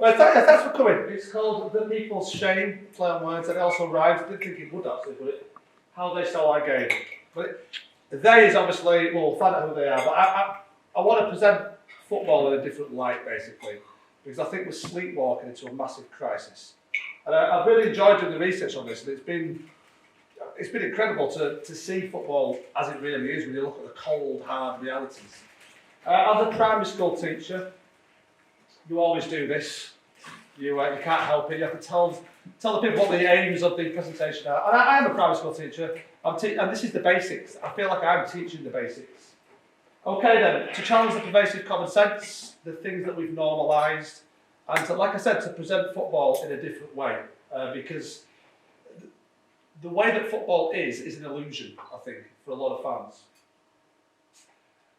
Well, thanks for coming. It's called The People's Shame, play on words, and it also rhymes. I didn't think it would actually, but how they stole our game. But they is obviously, well, we'll find out who they are, but I want to present football in a different light, basically, because I think we're sleepwalking into a massive crisis. And I've really enjoyed doing the research on this, and it's been incredible to see football as it really is when you look at the cold, hard realities. As a primary school teacher, you always do this. You can't help it. You have to tell the people what the aims of the presentation are. And I am a primary school teacher, and this is the basics. I feel like I'm teaching the basics. Okay then, to challenge the pervasive common sense, the things that we've normalised, and to, like I said, to present football in a different way, because the way that football is an illusion, I think, for a lot of fans.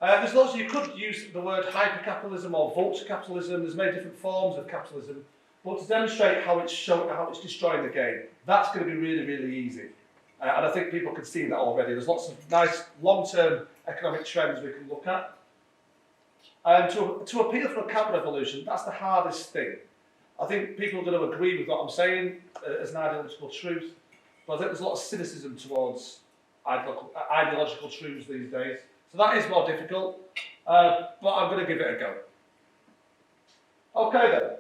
There's lots. You could use the word hypercapitalism or vulture capitalism. There's many different forms of capitalism, but to demonstrate how it's destroying the game, that's going to be really, really easy. And I think people can see that already. There's lots of nice long-term economic trends we can look at. And to appeal for a counter-revolution, that's the hardest thing. I think people are going to agree with what I'm saying as an ideological truth, but I think there's a lot of cynicism towards ideological truths these days. So that is more difficult, but I'm going to give it a go. Okay then.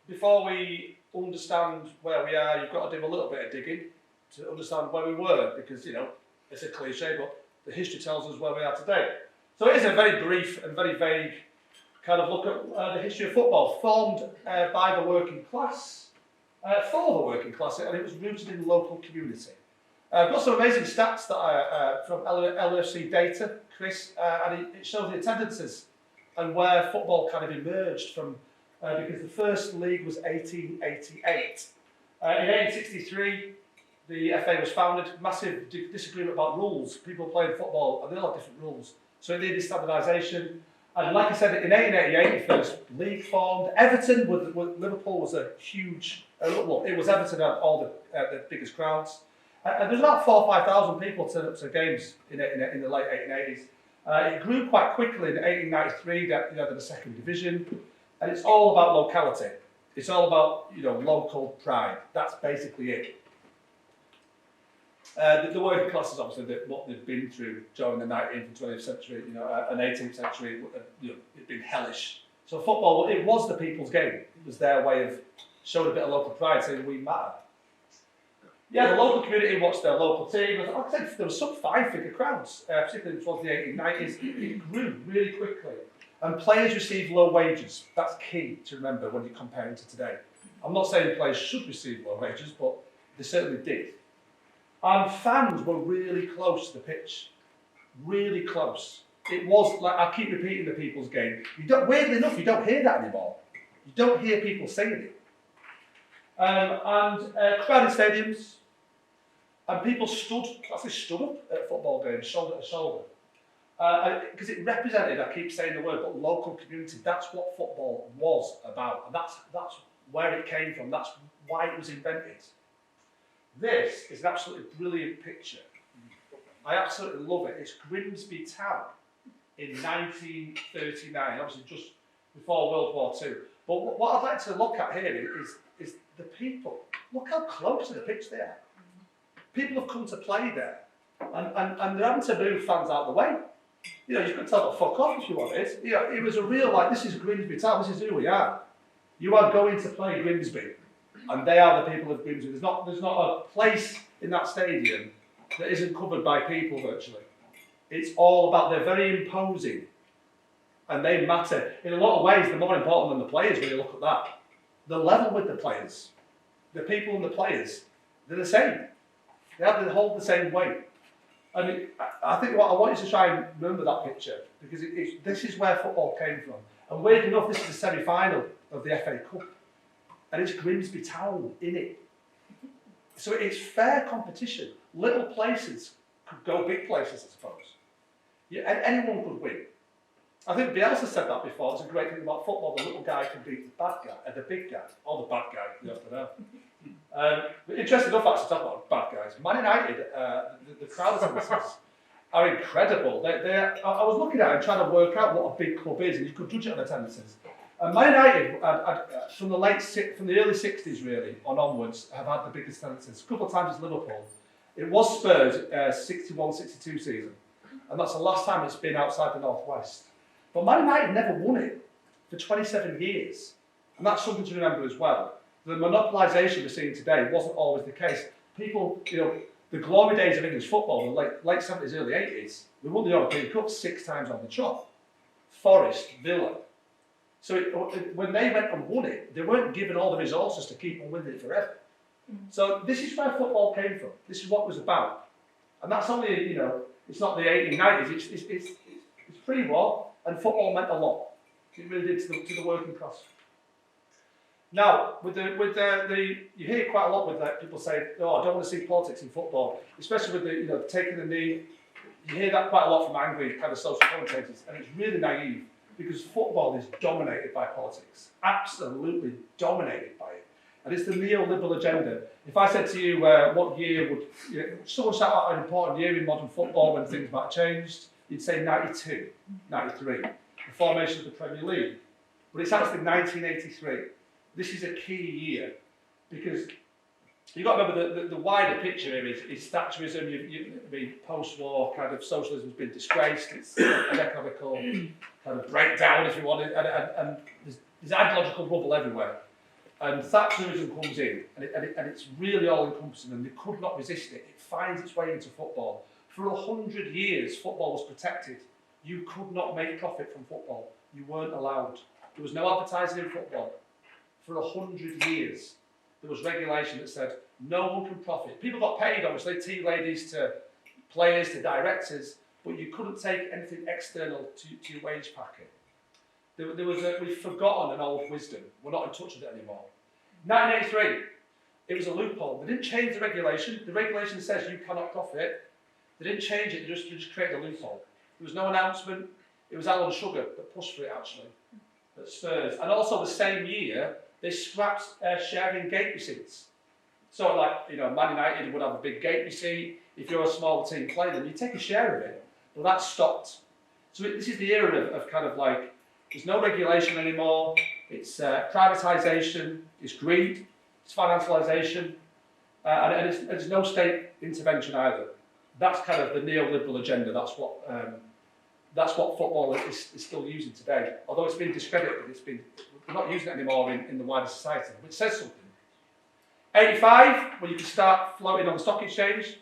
Before we understand where we are, you've got to do a little bit of digging to understand where we were, because, you know, it's a cliche, but the history tells us where we are today. So it is a very brief and very vague kind of look at the history of football, formed by the working class, for the working class, and it was rooted in local community. I've got some amazing stats that from LFC data, Chris, and it shows the attendances and where football kind of emerged from, because the first league was 1888. In 1863, the FA was founded, massive disagreement about rules. People playing football, and they all have different rules. So it needed standardisation. And like I said, in 1888, the first league formed. Everton, with Liverpool was a huge, it was Everton had all the biggest crowds. And there's about 4,000 or 5,000 people turn up to games in the late 1880s. It grew quite quickly in 1893, you had the second division, and it's all about locality. It's all about, you know, local pride. That's basically it. The working class is obviously what they've been through during the 19th and 20th century, you know, and 18th century, you know, it's been hellish. So football, it was the people's game. It was their way of showing a bit of local pride, saying we matter. Yeah, the local community watched their local team. Like I said, there were some five-figure crowds, particularly towards the 1890s. It grew really quickly. And players received low wages. That's key to remember when you're comparing to today. I'm not saying players should receive low wages, but they certainly did. And fans were really close to the pitch. Really close. It was, like I keep repeating, the people's game. Weirdly enough, you don't hear that anymore. You don't hear people saying it. Crowded stadiums, and people stood up at football games, shoulder to shoulder. Because it represented, I keep saying the word, but local community. That's what football was about, and that's where it came from. That's why it was invented. This is an absolutely brilliant picture. I absolutely love it. It's Grimsby Town in 1939, obviously just before World War II. But what I'd like to look at here is the people. Look how close to the pitch they are. People have come to play there, and they're having to move fans out of the way. You know, you could tell them to fuck off if you wanted. You know, it was a real, like, this is Grimsby Town, this is who we are. You are going to play Grimsby, and they are the people of Grimsby. There's not a place in that stadium that isn't covered by people virtually. It's all about, they're very imposing, and they matter. In a lot of ways, they're more important than the players when you look at that. The level with the players, the people and the players, they're the same. They hold the same weight. I mean, I think what I want you to try and remember that picture, because this is where football came from. And weird enough, this is the semi-final of the FA Cup, and it's Grimsby Town in it. So it's fair competition. Little places could go big places, I suppose. Yeah, anyone could win. I think Bielsa said that before. It's a great thing about football. The little guy can beat the bad guy, the big guy, or the bad guy. You have to know. But interesting enough, actually, to talk about bad guys. Man United, the crowd attendances are incredible. I was looking at it and trying to work out what a big club is, and you could judge it on attendances. And Man United, from the early 60s really on onwards, have had the biggest tendencies. A couple of times it's Liverpool. It was Spurs 61-62 season, and that's the last time it's been outside the Northwest. But Man United never won it for 27 years, and that's something to remember as well. The monopolisation we're seeing today wasn't always the case. People, the glory days of English football, the late 70s, early 80s, we won the European Cup 6 times on the trot. Forest, Villa. So when they went and won it, they weren't given all the resources to keep on winning it forever. So this is where football came from. This is what it was about. And that's only, it's not the 1890s, it's pre-war, and football meant a lot. It really did to the working class. Now, with the you hear quite a lot with that, people say, oh, I don't want to see politics in football, especially with the, taking the knee. You hear that quite a lot from angry kind of social commentators, and it's really naive, because football is dominated by politics, absolutely dominated by it. And it's the neoliberal agenda. If I said to you, what year would, someone shout out an important year in modern football when things might have changed, you'd say 92, 93, the formation of the Premier League. But it's actually 1983. This is a key year, because you've got to remember the wider picture here is Thatcherism, the post-war kind of socialism has been disgraced, it's an economical kind of breakdown, if you want it, and there's ideological rubble everywhere. And Thatcherism comes in, and it's really all-encompassing, and they could not resist it. It finds its way into football. For 100 years, football was protected. You could not make profit from football. You weren't allowed. There was no advertising in football. For 100 years, there was regulation that said no one can profit. People got paid, obviously, tea ladies to players to directors, but you couldn't take anything external to your wage packet. We've forgotten an old wisdom. We're not in touch with it anymore. 1983, it was a loophole. They didn't change the regulation. The regulation says you cannot profit. They didn't change it, they just created a loophole. There was no announcement. It was Alan Sugar that pushed for it, actually, at Spurs. And also the same year, they scrapped sharing gate receipts. So Man United would have a big gate receipt. If you're a smaller team playing them, you take a share of it. Well, that stopped. So this is the era of kind of like, there's no regulation anymore. It's privatisation, it's greed, it's financialisation, and it's no state intervention either. That's kind of the neoliberal agenda. That's what football is still using today. Although it's been discredited, we're not using it anymore in the wider society, which says something. 85, when you can start floating on the stock exchange.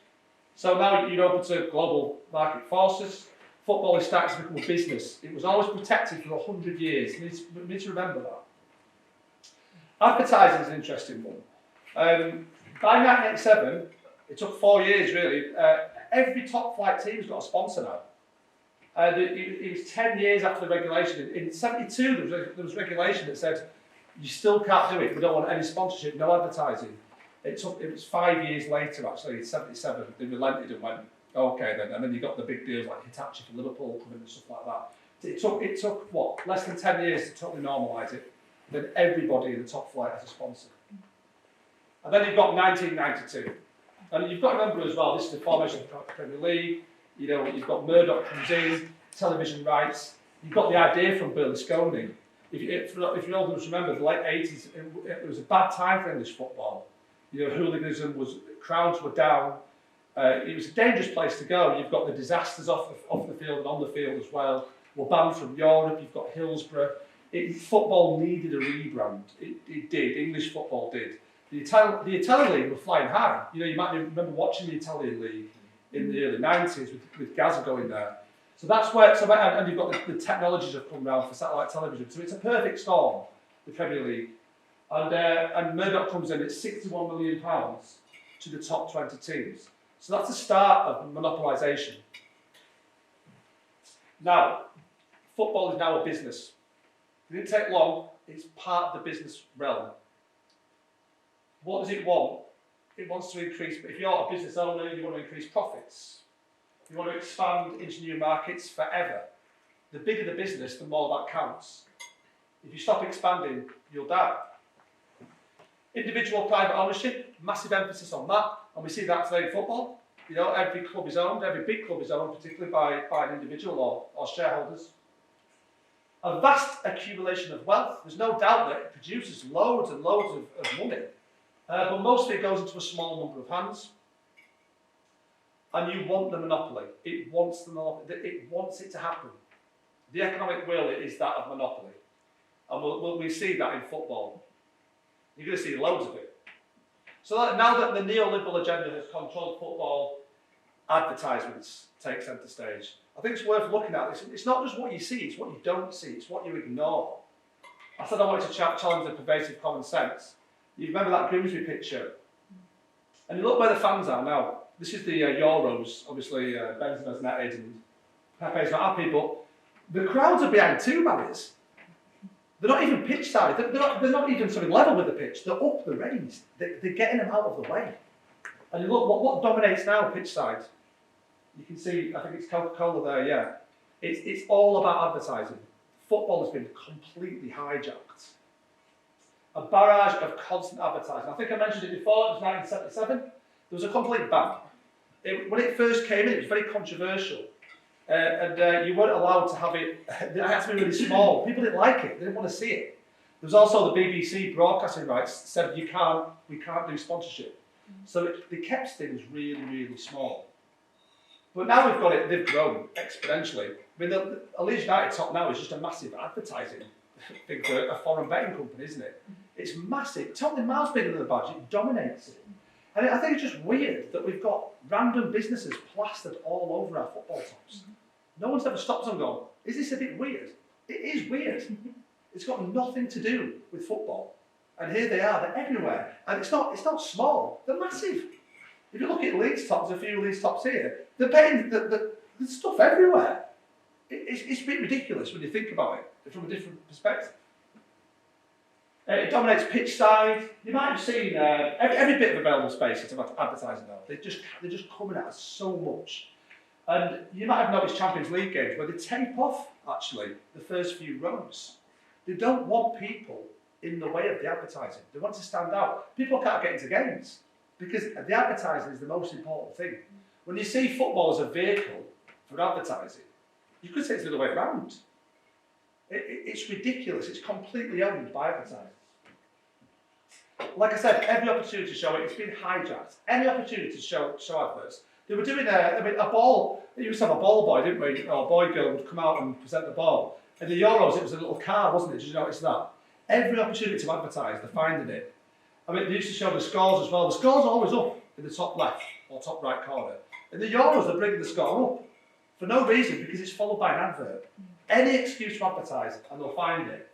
So now you're open to global market forces. Football is starting to become a business. It was always protected for 100 years. We need to remember that. Advertising is an interesting one. By 1987, it took 4 years really, every top flight team's got a sponsor now. It was 10 years after the regulation. In 72, there was regulation that said, you still can't do it, we don't want any sponsorship, no advertising. It was 5 years later actually, in 77, they relented and went, okay then, and then you got the big deals like Hitachi for Liverpool coming and stuff like that. It took what, less than 10 years to totally normalise it. Then everybody in the top flight has a sponsor. And then you've got 1992. And you've got to remember as well, this is the formation of the Premier League, you've got Murdoch comes in, television rights, you've got the idea from Berlusconi. If you all remember, the late 80s, it was a bad time for English football. Hooliganism crowds were down. It was a dangerous place to go. You've got the disasters off the field and on the field as well. We're banned from Europe. You've got Hillsborough. Football needed a rebrand. It did. English football did. The Italian league were flying high. You might remember watching the Italian league in the early 90s with Gaza going there. So that's where. And you've got the technologies have come around for satellite television. So it's a perfect storm, the Premier League. And Murdoch comes in at £61 million to the top 20 teams. So that's the start of monopolisation. Now, football is now a business. It didn't take long, it's part of the business realm. What does it want? It wants to increase, if you're a business owner, you want to increase profits. You want to expand into new markets forever. The bigger the business, the more that counts. If you stop expanding, you'll die. Individual private ownership, massive emphasis on that, and we see that today in football. Every club is owned, every big club is owned, particularly by an individual or shareholders. A vast accumulation of wealth. There's no doubt that it produces loads and loads of money, but most of it goes into a small number of hands. And you want the monopoly. It wants the monopoly. It wants it to happen. The economic will is that of monopoly. And we see that in football. You're going to see loads of it. So that now that the neoliberal agenda has controlled football, advertisements take centre stage. I think it's worth looking at. It's not just what you see, it's what you don't see, it's what you ignore. I said I wanted to challenge the pervasive common sense. You remember that Grimsby picture? And you look where the fans are now. This is the Euros, obviously Benzema's netted and Pepe's not happy, but the crowds are behind two barriers. They're not even pitch side, they're not even sort of level with the pitch, they're up the raised. They're getting them out of the way. And you look, what dominates now pitch side? You can see, I think it's Coca-Cola there, yeah. It's all about advertising. Football has been completely hijacked. A barrage of constant advertising. I think I mentioned it before, it was 1977. There was a complete ban. When it first came in, it was very controversial. And you weren't allowed to have it, it had to be really small. People didn't like it, they didn't want to see it. There was also the BBC broadcasting rights said we can't do sponsorship. So they kept things really, really small. But now we've got it, they've grown exponentially. I mean, the Leeds United top now is just a massive advertising thing for a foreign betting company, isn't it? It's massive, totally miles bigger than the badge, it dominates it. And I think it's just weird that we've got random businesses plastered all over our football tops. No one's ever stopped and gone, is this a bit weird? It is weird. It's got nothing to do with football. And here they are, they're everywhere. And it's not small, they're massive. If you look at Leeds tops, a few Leeds tops here, they're paying the stuff everywhere. It's a bit ridiculous when you think about it from a different perspective. It dominates pitch side. You might have seen every bit of available space is about advertising now. They're just coming at us so much. And you might have noticed Champions League games where they tape off, actually, the first few rows. They don't want people in the way of the advertising. They want to stand out. People can't get into games because the advertising is the most important thing. When you see football as a vehicle for advertising, you could say it's the other way around. It's ridiculous. It's completely owned by advertisers. Like I said, every opportunity to show it, it's been hijacked. Any opportunity to show adverts. They were doing a ball. They used to have a ball boy, didn't we? Or a boy girl would come out and present the ball. In the Euros, it was a little car, wasn't it? Did you notice that? Every opportunity to advertise, they're finding it. I mean, they used to show the scores as well. The scores are always up in the top left or top right corner. In the Euros, they're bringing the score up for no reason because it's followed by an advert. Any excuse to advertise, and they'll find it.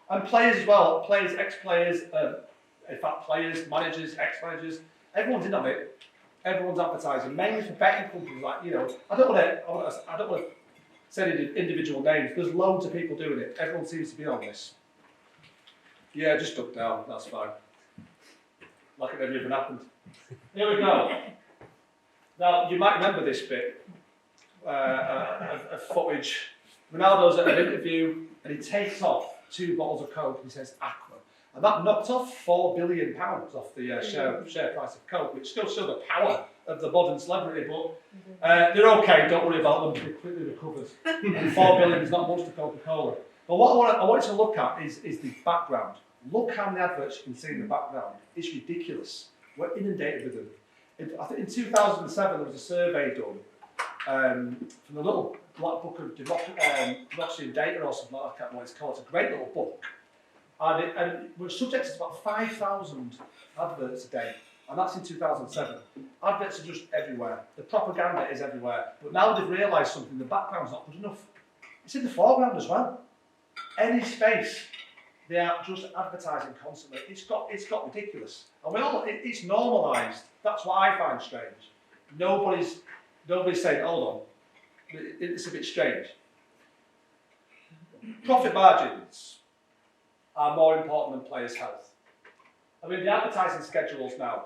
And players as well, players, ex-players, in fact, players, managers, ex-managers, everyone's in on it. Everyone's advertising, mainly for betting companies. Like, you know, I don't want to say individual names. There's loads of people doing it. Everyone seems to be on this. Yeah, just duck down. That's fine. Like it never even happened. Here we go. Now you might remember this bit of footage. Ronaldo's at an interview and he takes off 2 bottles of Coke and he says Aqua. And that knocked off £4 billion off the share price of Coke, which still shows the power of the modern celebrity, but they're okay, don't worry about them, they're quickly recovered. And £4 billion is not much to Coca-Cola. But what I wanted to look at is the background. Look how many adverts you can see in the background. It's ridiculous. We're inundated with them. I think in 2007 there was a survey done from the little black book of democracy and data or something like that. I can't remember what it's called. It's a great little book. And we're subjected to about 5,000 adverts a day, and that's in 2007. Adverts are just everywhere. The propaganda is everywhere. But now they've realised something, the background's not good enough. It's in the foreground as well. Any space, they are just advertising constantly. It's got ridiculous. And it's normalised. That's what I find strange. Nobody's saying, hold on, it's a bit strange. Profit margins are more important than players' health. I mean, the advertising schedules now,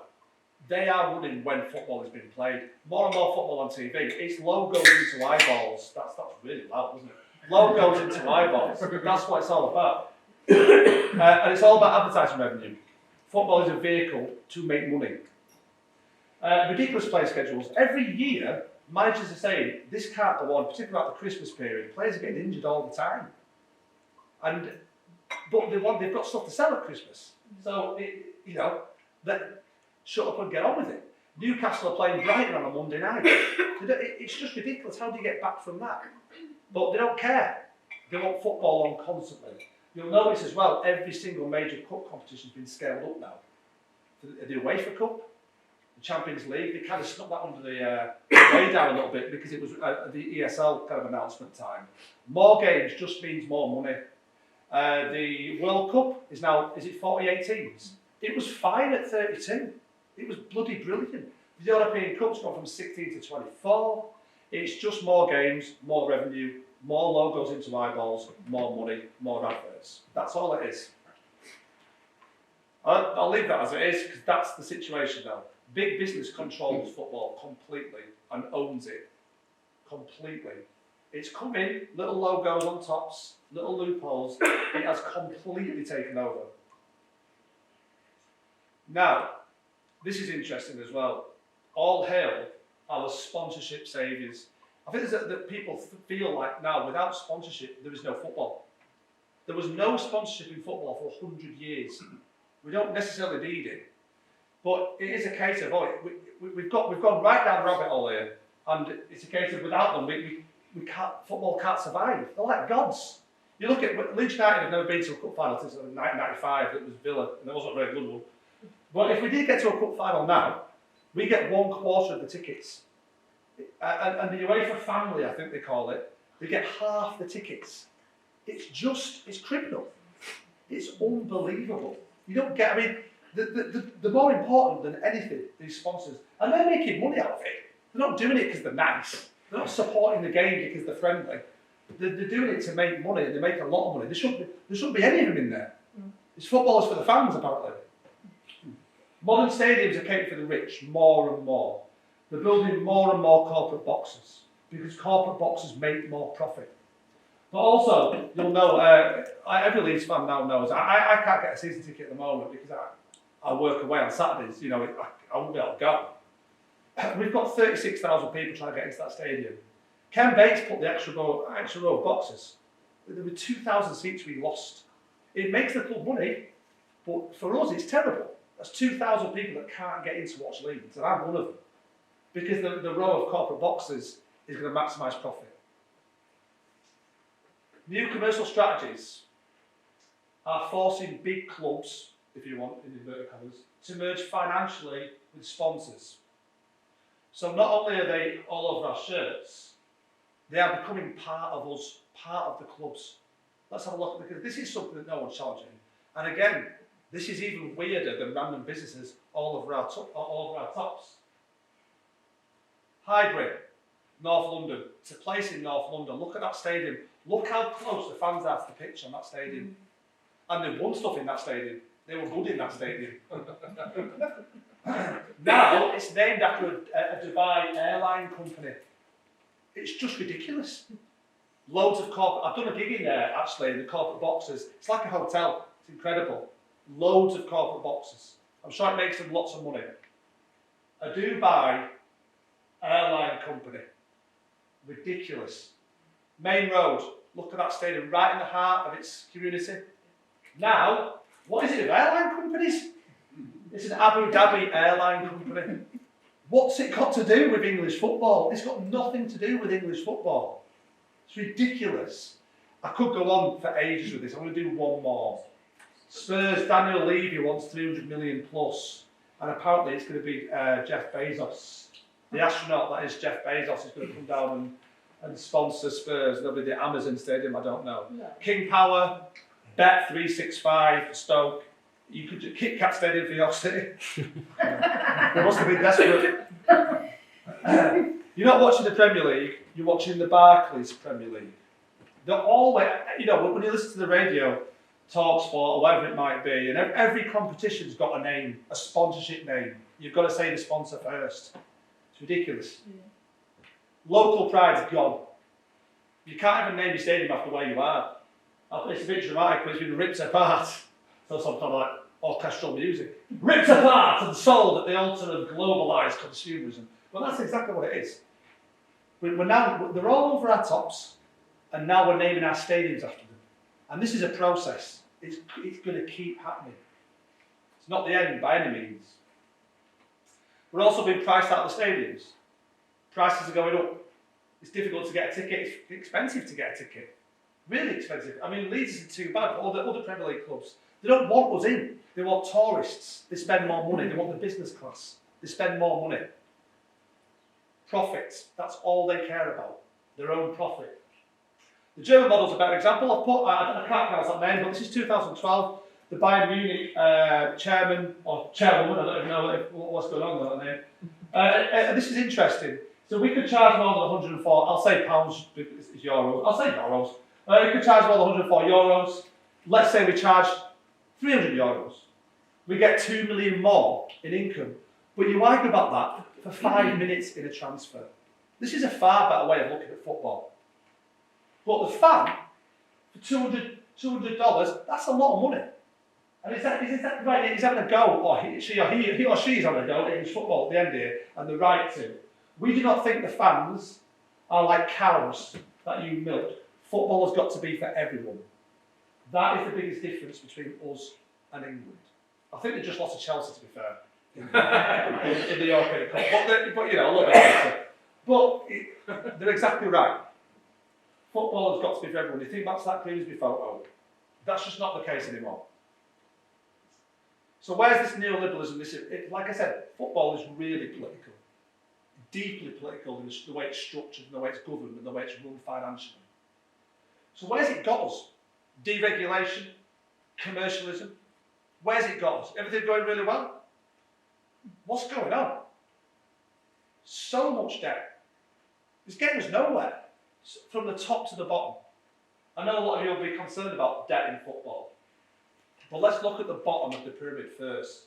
they are running when football is being played. More and more football on TV. It's logos into eyeballs. That's really loud, isn't it? Logos into eyeballs. That's what it's all about. And it's all about advertising revenue. Football is a vehicle to make money. Ridiculous player schedules. Every year, managers are saying, this can't go on, particularly at the Christmas period. Players are getting injured all the time. But they've got stuff to sell at Christmas. So, shut up and get on with it. Newcastle are playing Brighton on a Monday night. It's just ridiculous. How do you get back from that? But they don't care. They want football on constantly. You'll notice as well, every single major cup competition has been scaled up now. The UEFA Cup, the Champions League, they kind of snuck that under the radar a little bit because it was the ESL kind of announcement time. More games just means more money. The World Cup is it 48 teams? It was fine at 32. It was bloody brilliant. The European Cup's gone from 16 to 24. It's just more games, more revenue, more logos into eyeballs, more money, more adverts. That's all it is. I'll leave that as it is because that's the situation now. Big business controls football completely and owns it completely. It's coming, little logos on tops, little loopholes. It has completely taken over. Now, this is interesting as well. All hail our sponsorship saviours. I think that people feel like now, without sponsorship, there is no football. There was no sponsorship in football for 100 years. We don't necessarily need it. But it is a case of, we've gone right down the rabbit hole here, and it's a case of without them, football can't survive. They're like gods. You look at Leeds United have never been to a cup final since 1995. It was Villa, and it wasn't a very good one. But if we did get to a cup final now, we get 1/4 of the tickets. And the UEFA family, I think they call it, they get half the tickets. It's criminal. It's unbelievable. You don't get, the more important than anything, these sponsors, and they're making money out of it. They're not doing it because they're nice. They're not supporting the game because they're friendly. They're doing it to make money, and they make a lot of money. There shouldn't be any of them in there. It's footballers for the fans, apparently. Modern stadiums are catered for the rich more and more. They're building more and more corporate boxes because corporate boxes make more profit. But also, you'll know, every Leeds fan now knows, I can't get a season ticket at the moment because I work away on Saturdays, I won't be able to go. We've got 36,000 people trying to get into that stadium. Ken Bates put the extra row of boxes. There were 2,000 seats we lost. It makes the club money, but for us it's terrible. That's 2,000 people that can't get in to watch Leeds, and I'm one of them. Because the row of corporate boxes is going to maximise profit. New commercial strategies are forcing big clubs, if you want, in inverted commas, to merge financially with sponsors. So not only are they all over our shirts, they are becoming part of us, part of the clubs. Let's have a look, because this is something that no one's challenging. And again, this is even weirder than random businesses all over our tops. Highbury, North London. It's a place in North London. Look at that stadium. Look how close the fans are to the pitch on that stadium. And they've won stuff in that stadium. They were good in that stadium. Now it's named after a Dubai airline company. It's just ridiculous. Loads of corporate. I've done a gig in there actually in the corporate boxes. It's like a hotel. It's incredible. Loads of corporate boxes. I'm sure it makes them lots of money. A Dubai airline company. Ridiculous. Main Road. Look at that stadium right in the heart of its community. Now, what is it with airline companies? It's an Abu Dhabi airline company. What's it got to do with English football? It's got nothing to do with English football. It's ridiculous. I could go on for ages with this. I'm going to do one more. Spurs, Daniel Levy wants 300 million plus. And apparently it's going to be Jeff Bezos. The astronaut that is Jeff Bezos is going to come down and sponsor Spurs. There'll be the Amazon Stadium, I don't know. No. King Power, Bet 365 for Stoke. You could do Kit Kat Stadium for York City. They must have been desperate. You're not watching the Premier League, you're watching the Barclays Premier League. They're always, when you listen to the radio, Talk Sport or whatever it might be, and every competition's got a name, a sponsorship name. You've got to say the sponsor first. It's ridiculous. Yeah. Local pride's gone. You can't even name your stadium after where you are. It's a bit dramatic, but it's been ripped apart. So some kind of like orchestral music. Ripped apart and sold at the altar of globalised consumerism. Well, that's exactly what it is. They're all over our tops, and now we're naming our stadiums after them. And this is a process. It's going to keep happening. It's not the end by any means. We're also being priced out of the stadiums. Prices are going up. It's difficult to get a ticket. It's expensive to get a ticket. Really expensive. I mean, Leeds isn't too bad, but all the other Premier League clubs, they don't want us in. They want tourists. They spend more money. They want the business class. They spend more money. Profits. That's all they care about. Their own profit. The German model's a better example. I can't pronounce that name, but this is 2012. The Bayern Munich chairman, or chairwoman, I don't even know what's going on with that name. And this is interesting. So we could charge more than 104, I'll say pounds, it's euros, I'll say euros. We could charge more than 104 euros. Let's say we charge 300 euros. We get 2 million more in income. But you argue about that for 5 minutes in a transfer. This is a far better way of looking at football. But the fan, for $200, that's a lot of money. And is that right? He's having a go, or he or she is having a go at his football at the end here, and the right to. We do not think the fans are like cows that you milk. Football has got to be for everyone. That is the biggest difference between us and England. I think they just lost to Chelsea, to be fair, in the European Cup. But you know, a little bit better. But they're exactly right. Football has got to be for everyone. You think that's that Grimsby photo? That's just not the case anymore. So where's this neoliberalism? Like I said, football is really political. Deeply political in the way it's structured, and the way it's governed, and the way it's run financially. So where's it got us? Deregulation, commercialism. Where's it got us? Everything going really well? What's going on? So much debt. It's getting us nowhere, from the top to the bottom. I know a lot of you will be concerned about debt in football. But let's look at the bottom of the pyramid first,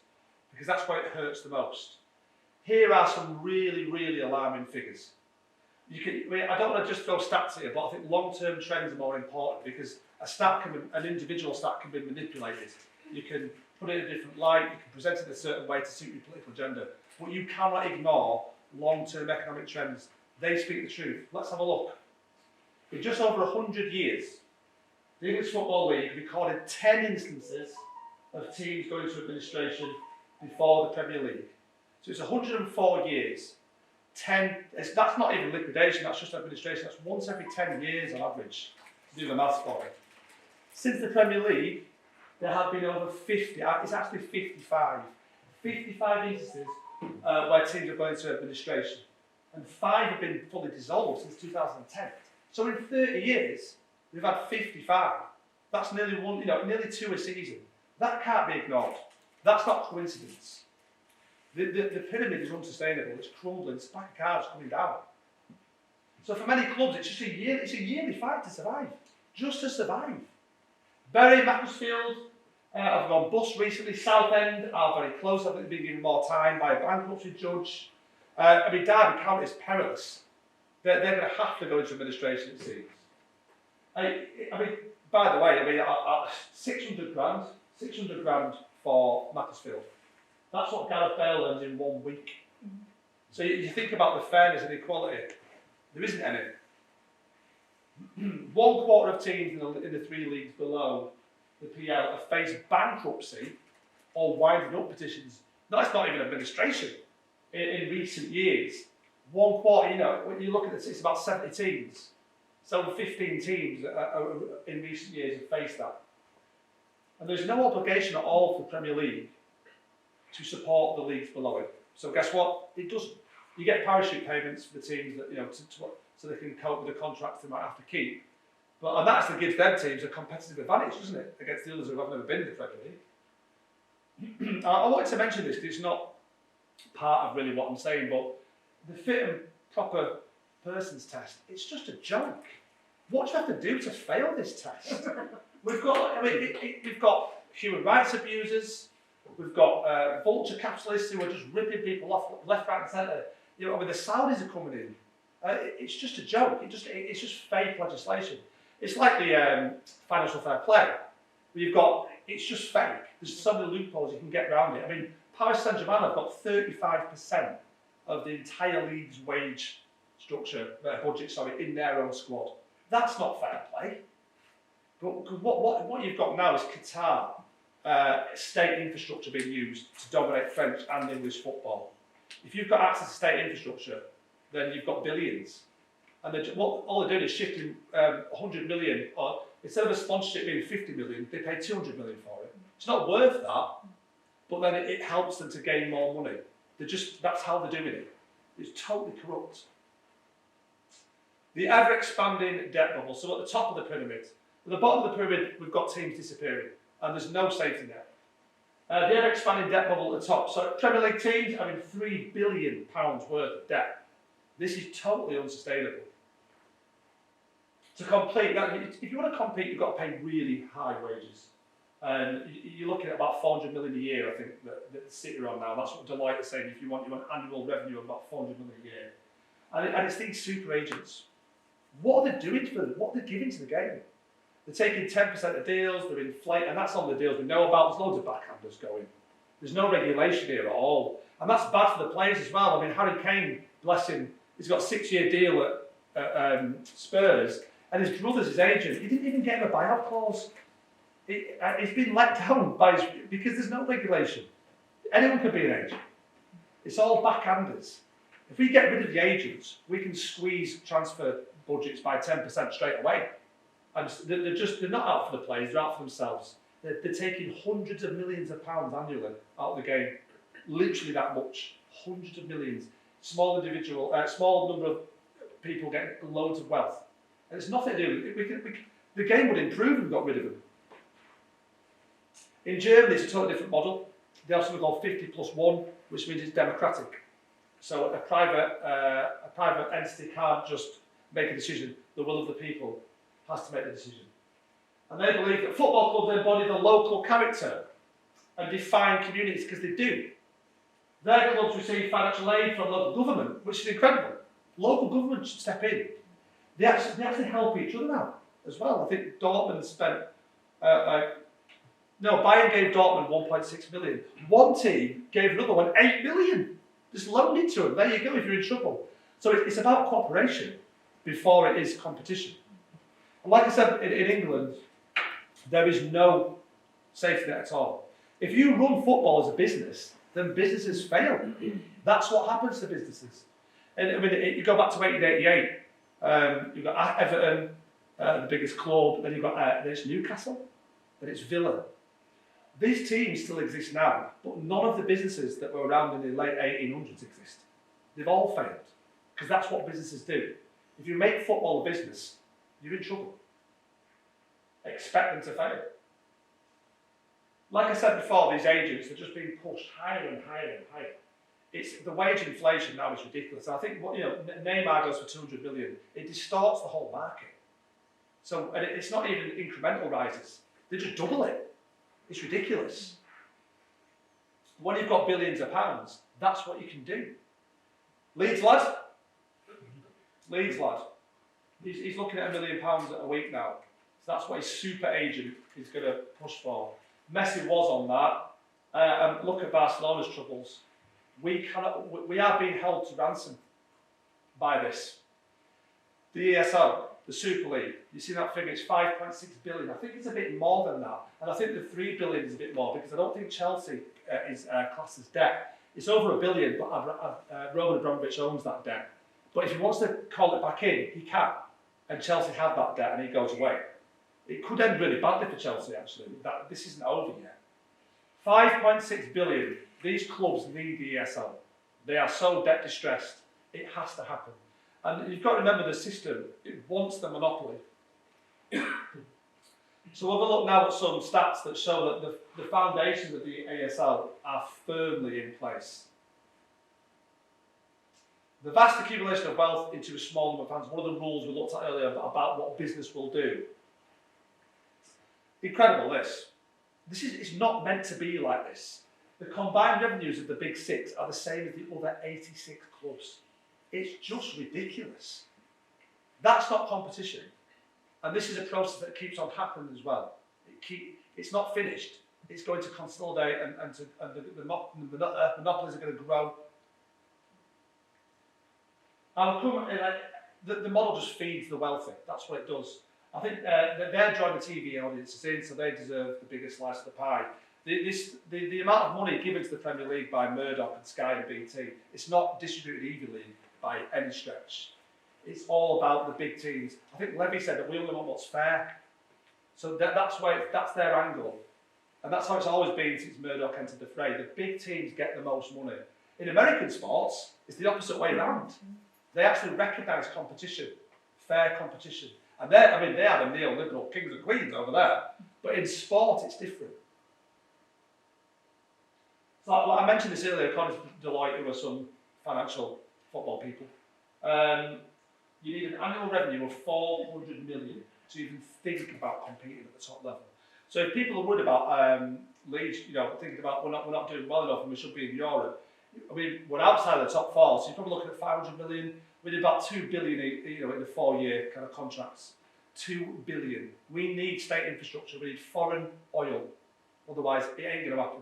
because that's where it hurts the most. Here are some really, really alarming figures. I don't want to just throw stats here, but I think long-term trends are more important, because an individual stat can be manipulated. You can put it in a different light, you can present it in a certain way to suit your political agenda, but you cannot ignore long-term economic trends. They speak the truth. Let's have a look. In just over 100 years, the English Football League recorded 10 instances of teams going to administration before the Premier League. So it's 104 years. That's not even liquidation, that's just administration. That's once every 10 years on average. Do the maths for me. Since the Premier League, there have been over 50, it's actually 55. 55 instances where teams have gone into administration. And 5 have been fully dissolved since 2010. So in 30 years, we've had 55. That's nearly nearly 2 a season. That can't be ignored. That's not coincidence. The pyramid is unsustainable. It's crumbling. It's back of cards coming down. So for many clubs, it's just a yearly fight to survive, just to survive. Bury, Macclesfield have gone bust recently. Southend are very close. I think they've been given more time by a bankruptcy judge. Derby County is perilous. They're going to have to go into administration, it seems. By the way, 600 grand for Macclesfield. That's what Gareth Bale earns in 1 week. So you think about the fairness and equality. There isn't any. 1/4 of teams in the 3 leagues below the PL have faced bankruptcy or winding up petitions. No, that's not even administration in recent years. 1/4, when you look at this, it's about 70 teams. So 15 teams in recent years have faced that. And there's no obligation at all for the Premier League to support the leagues below it. So guess what? It doesn't. You get parachute payments for the teams that so they can cope with the contracts they might have to keep. And that actually gives them teams a competitive advantage, doesn't it, against the others who have never been in the Premier League. I wanted to mention this because it's not part of really what I'm saying, but the fit and proper persons test, it's just a joke. What do you have to do to fail this test? We've got human rights abusers, we've got vulture capitalists who are just ripping people off left, right and centre. The Saudis are coming in. It's just a joke. It's just fake legislation. It's like the financial fair play. It's just fake. There's so many loopholes you can get around it. Paris Saint-Germain have got 35% of the entire league's budget, in their own squad. That's not fair play. But what you've got now is Qatar, state infrastructure being used to dominate French and English football. If you've got access to state infrastructure, then you've got billions. And all they're doing is shifting 100 million, or instead of a sponsorship being 50 million, they pay 200 million for it. It's not worth that, but then it helps them to gain more money. That's how they're doing it. It's totally corrupt. The ever-expanding debt bubble. So at the top of the pyramid, at the bottom of the pyramid, we've got teams disappearing, and there's no safety net. The ever-expanding debt bubble at the top. So Premier League teams having £3 billion worth of debt. This is totally unsustainable. To compete, if you want to compete, you've got to pay really high wages. And you're looking at about 400 million a year, I think, that City are on now. That's what Deloitte is saying, if you want annual revenue of about 400 million a year. And it's these super agents. What are they doing for them? What are they giving to the game? They're taking 10% of deals, they're inflating, and that's all the deals we know about. There's loads of backhanders going. There's no regulation here at all. And that's bad for the players as well. I mean, Harry Kane, bless him, he's got a 6-year deal at Spurs, and his brother's his agent. He didn't even get him a buyout clause. He's been let down because there's no regulation. Anyone can be an agent. It's all backhanders. If we get rid of the agents, we can squeeze transfer budgets by 10% straight away. And they're not out for the players, they're out for themselves. They're taking hundreds of millions of pounds annually out of the game. Literally that much. Hundreds of millions. Small number of people getting loads of wealth. And it's nothing to do. The game would improve if we got rid of them. In Germany, it's a totally different model. They have something called 50+1, which means it's democratic. So a private entity can't just make a decision. The will of the people has to make the decision. And they believe that football clubs embody the local character and define communities, because they do. Their clubs receive financial aid from local government, which is incredible. Local government should step in. They actually help each other out as well. I think Dortmund spent, Bayern gave Dortmund 1.6 million. One team gave another one 8 million. Just loaned it to them. There you go, if you're in trouble. So it's about cooperation before it is competition. And like I said, in England, there is no safety net at all. If you run football as a business, then businesses fail. That's what happens to businesses. And I mean, you go back to 1888, you've got Everton, the biggest club, then you've got there's Newcastle, then it's Villa. These teams still exist now, but none of the businesses that were around in the late 1800s exist. They've all failed, because that's what businesses do. If you make football a business, you're in trouble. Expect them to fail. Like I said before, these agents are just being pushed higher and higher and higher. It's the wage inflation now is ridiculous. I think Neymar goes for 200 million. It distorts the whole market. So and it's not even incremental rises. They just double it. It's ridiculous. When you've got billions of pounds, that's what you can do. Leeds lad. He's looking at £1 million a week now. So that's what his super agent is going to push for. Messi was on that. And look at Barcelona's troubles. We are being held to ransom by this. The ESL, the Super League, you see that figure, it's 5.6 billion. I think it's a bit more than that. And I think the 3 billion is a bit more, because I don't think Chelsea is classed as debt. It's over £1 billion, but Roman Abramovich owns that debt. But if he wants to call it back in, he can. And Chelsea have that debt and he goes away. It could end really badly for Chelsea, actually. This isn't over yet. 5.6 billion. These clubs need the ESL. They are so debt distressed. It has to happen. And you've got to remember the system. It wants the monopoly. So we'll have a look now at some stats that show that the foundations of the ESL are firmly in place. The vast accumulation of wealth into a small number of hands, one of the rules we looked at earlier about what business will do. Incredible, this. It's not meant to be like this. The combined revenues of the big six are the same as the other 86 clubs. It's just ridiculous. That's not competition. And this is a process that keeps on happening as well. It's not finished. It's going to consolidate and the monopolies are going to grow. The model just feeds the wealthy. That's what it does. I think they're drawing the TV audiences in, so they deserve the biggest slice of the pie. The amount of money given to the Premier League by Murdoch and Sky and BT, it's not distributed evenly by any stretch. It's all about the big teams. I think Levy said that we only want what's fair. So that's their angle. And that's how it's always been since Murdoch entered the fray. The big teams get the most money. In American sports, it's the opposite way around. They actually recognise competition, fair competition. And they are the neoliberal kings and queens over there. But in sport, it's different. So like I mentioned this earlier, according to Deloitte, who are some financial football people, you need an annual revenue of 400 million to even think about competing at the top level. So if people are worried about Leeds, thinking about we're not doing well enough and we should be in Europe, I mean, we're outside of the top four, so you're probably looking at 500 million. We did about 2 billion, in the 4-year kind of contracts. 2 billion. We need state infrastructure. We need foreign oil. Otherwise, it ain't going to happen.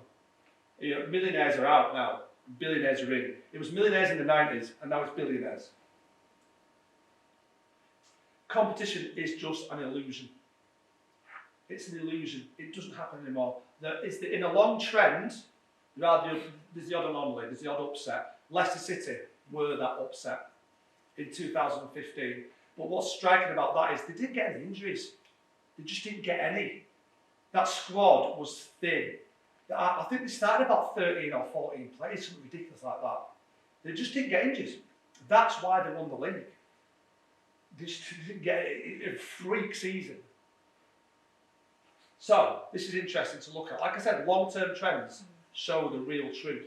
Millionaires are out now. Billionaires are in. It was millionaires in the 90s, and now it's billionaires. Competition is just an illusion. It's an illusion. It doesn't happen anymore. In a long trend, there's the odd anomaly, there's the odd upset. Leicester City were that upset in 2015. But what's striking about that is they didn't get any injuries. They just didn't get any. That squad was thin. I think they started about 13 or 14 players, something ridiculous like that. They just didn't get injuries. That's why they won the league. They just didn't get a freak season. So, this is interesting to look at. Like I said, long-term trends show the real truth.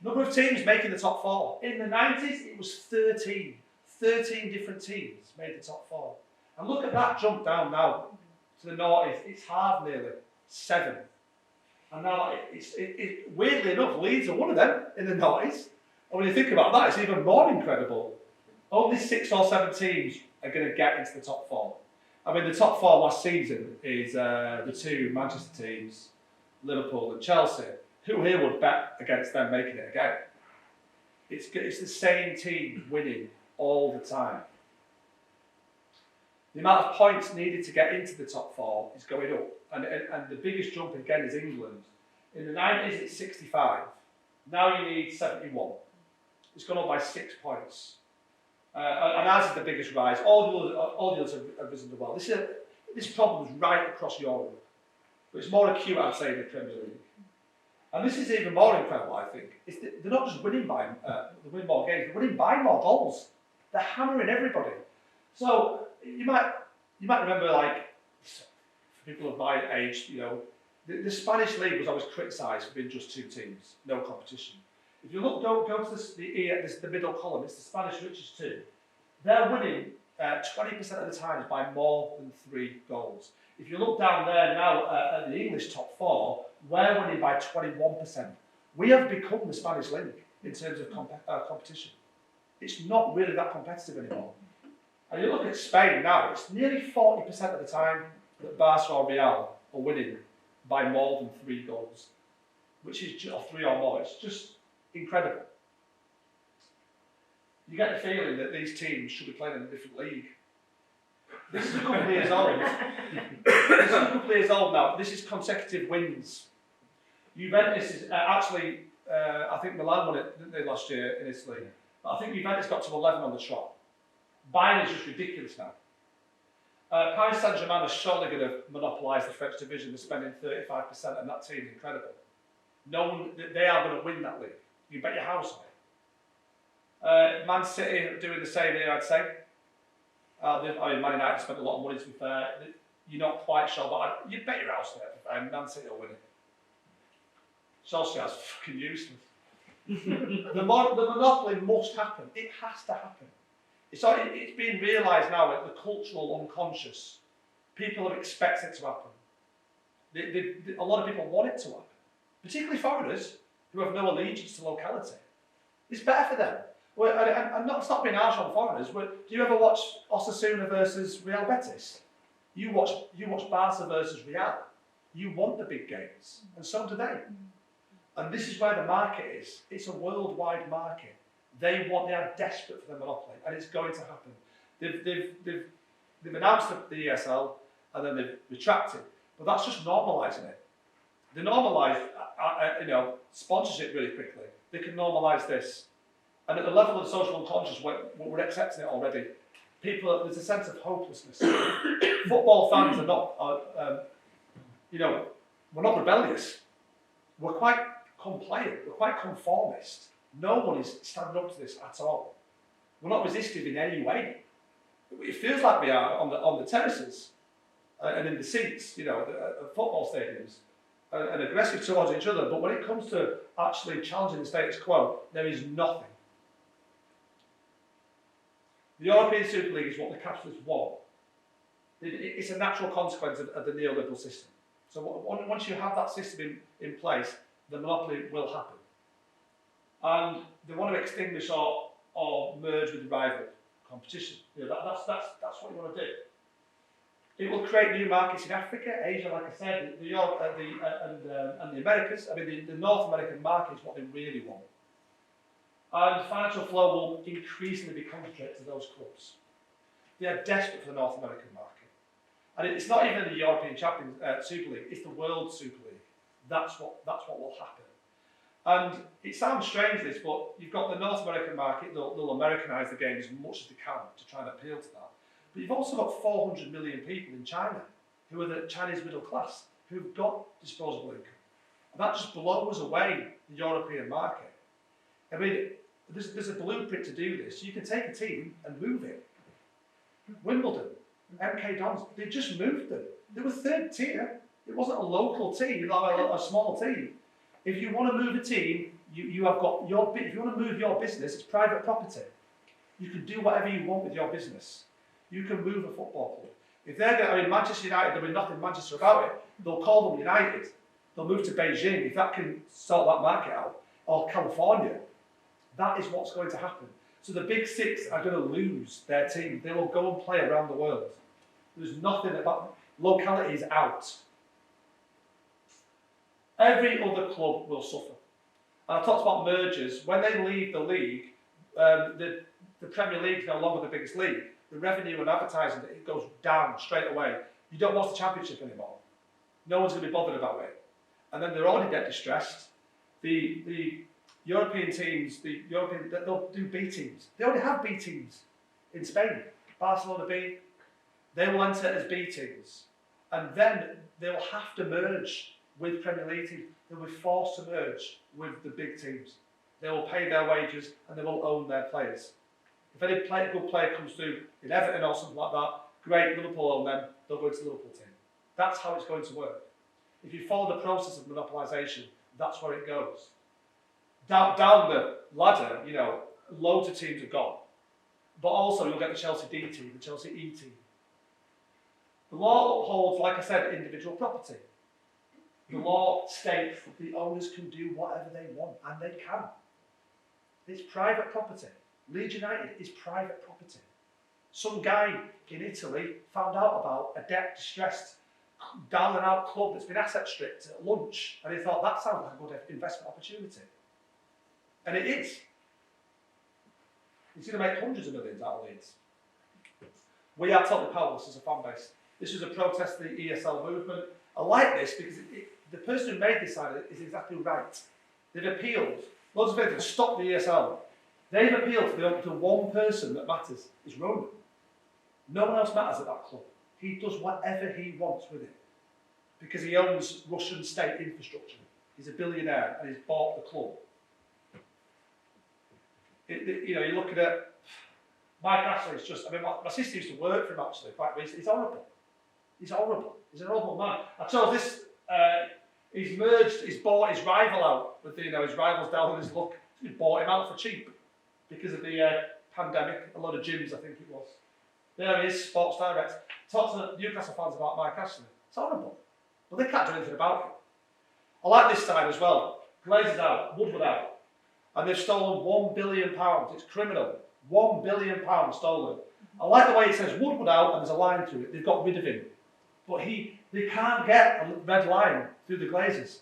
Number of teams making the top four. In the 90s, it was 13. 13 different teams made the top four. And look at that jump down now to the noughties. It's halved nearly. 7. And now, weirdly enough, Leeds are one of them in the noughties. And when you think about that, it's even more incredible. Only 6 or 7 teams are going to get into the top 4. I mean, the top 4 last season is the 2 Manchester teams, Liverpool and Chelsea. Who here would bet against them making it again? It's the same team winning all the time. The amount of points needed to get into the top 4 is going up. And the biggest jump again is England. In the 90s, it's 65. Now you need 71. It's gone up by 6 points. And ours is the biggest rise. All the others have risen as well. This problem is right across Europe. But it's more acute, I'd say, in the Premier League. And this is even more incredible, I think. They're not just winning by they win more games, they're winning by more goals. They're hammering everybody. So you might remember, like, for people of my age, the Spanish league was always criticised for being just 2 teams, no competition. If you look, go to the middle column, it's the Spanish richest 2. They're winning 20% of the times by more than 3 goals. If you look down there now at the English top 4, we're winning by 21%. We have become the Spanish league in terms of competition. It's not really that competitive anymore. And you look at Spain now, it's nearly 40% of the time that Barca or Real are winning by more than 3 goals, which is or 3 or more. It's just incredible. You get the feeling that these teams should be playing in a different league. This is a couple of years old. This is a couple of years old now. This is consecutive wins. Juventus is actually, I think Milan won it, didn't they, last year in Italy? But I think Juventus got to 11 on the trot. Bayern is just ridiculous now. Paris Saint-Germain is surely going to monopolise the French division. They're spending 35%, and that team is incredible. They are going to win that league. You bet your house on it. Man City are doing the same here, I'd say. Man United spent a lot of money, to be fair. You're not quite sure, but you'd bet your house there, and Man City will win it. Solskjaer's fucking useless. The monopoly must happen. It has to happen. It's being realised now at the cultural unconscious. People have expected it to happen. A lot of people want it to happen, particularly foreigners who have no allegiance to locality. It's better for them. Well, and it's not being harsh on foreigners. Do you ever watch Osasuna versus Real Betis? You watch Barca versus Real. You want the big games, and so do they. And this is where the market is. It's a worldwide market. They are desperate for the monopoly, and it's going to happen. They've announced the ESL and then they've retracted, but that's just normalising it. They normalise, sponsorship really quickly. They can normalise this, and at the level of the social unconscious, we're accepting it already. There's a sense of hopelessness. Football fans are not, we're not rebellious. We're quite compliant. We're quite conformist. No one is standing up to this at all. We're not resistive in any way. It feels like we are on the terraces and in the seats, at football stadiums, and aggressive towards each other. But when it comes to actually challenging the status quo, there is nothing. The European Super League is what the capitalists want. It's a natural consequence of the neoliberal system. So once you have that system in place, the monopoly will happen. And they want to extinguish or merge with the rival competition. That's what you want to do. It will create new markets in Africa, Asia, like I said, Europe, and the Americas. I mean, the North American market is what they really want. And financial flow will increasingly be concentrated to those clubs. They are desperate for the North American market. And it's not even the European Champions Super League, it's the World Super League. That's what will happen. And it sounds strange, this, but you've got the North American market, they'll Americanise the game as much as they can to try and appeal to that. But you've also got 400 million people in China who are the Chinese middle class, who've got disposable income. And that just blows away the European market. I mean, there's a blueprint to do this. You can take a team and move it. Wimbledon, MK Dons, they just moved them. They were third tier. It wasn't a local team, like a small team. If you want to move a team, you have got if you want to move your business, it's private property. You can do whatever you want with your business. You can move a football club. If they're going, Manchester United, there'll be nothing in Manchester about it. They'll call them United. They'll move to Beijing if that can sort that market out, or California. That is what's going to happen. So the big six are going to lose their team. They will go and play around the world. There's nothing about locality is out. Every other club will suffer. And I talked about mergers. When they leave the league, the Premier League is no longer the biggest league. The revenue and advertising, it goes down straight away. You don't watch the Championship anymore. No one's going to be bothered about it. And then they're already debt distressed. The European teams, they'll do B teams. They already have B teams in Spain. Barcelona B. They will enter as B teams. And then they'll have to merge with Premier League teams. They'll be forced to merge with the big teams. They will pay their wages and they will own their players. If any good player comes through in Everton or something like that, great, Liverpool own them, they'll go into the Liverpool team. That's how it's going to work. If you follow the process of monopolisation, that's where it goes. Down the ladder, loads of teams are gone. But also you'll get the Chelsea D team, the Chelsea E team. The law upholds, like I said, individual property. The law states that the owners can do whatever they want, and they can. It's private property. Leeds United is private property. Some guy in Italy found out about a debt-distressed, down-and-out club that's been asset-stripped at lunch, and he thought, that sounds like a good investment opportunity. And it is. He's going to make hundreds of millions out of Leeds. We are totally powerless as a fan base. This was a protest to the ESL movement. I like this because the person who made this idea is exactly right. They've appealed. Loads of people to stop the ESL. They've appealed to one person that matters, is Roman. No one else matters at that club. He does whatever he wants with it because he owns Russian state infrastructure. He's a billionaire and he's bought the club. You're looking at Mike Ashley's just. My sister used to work for him actually quite recently. He's horrible. He's horrible. He's an horrible man. I told this. He's bought his rival out with his rivals down on his luck. He bought him out for cheap because of the pandemic. A lot of gyms, I think it was. There he is, Sports Direct. Talk to Newcastle fans about Mike Ashley. It's horrible. But they can't do anything about it. I like this side as well. Glazers out, Woodward out. And they've stolen £1 billion. It's criminal. £1 billion stolen. I like the way it says Woodward out and there's a line through it. They've got rid of him. But they can't get a red line through the Glazers.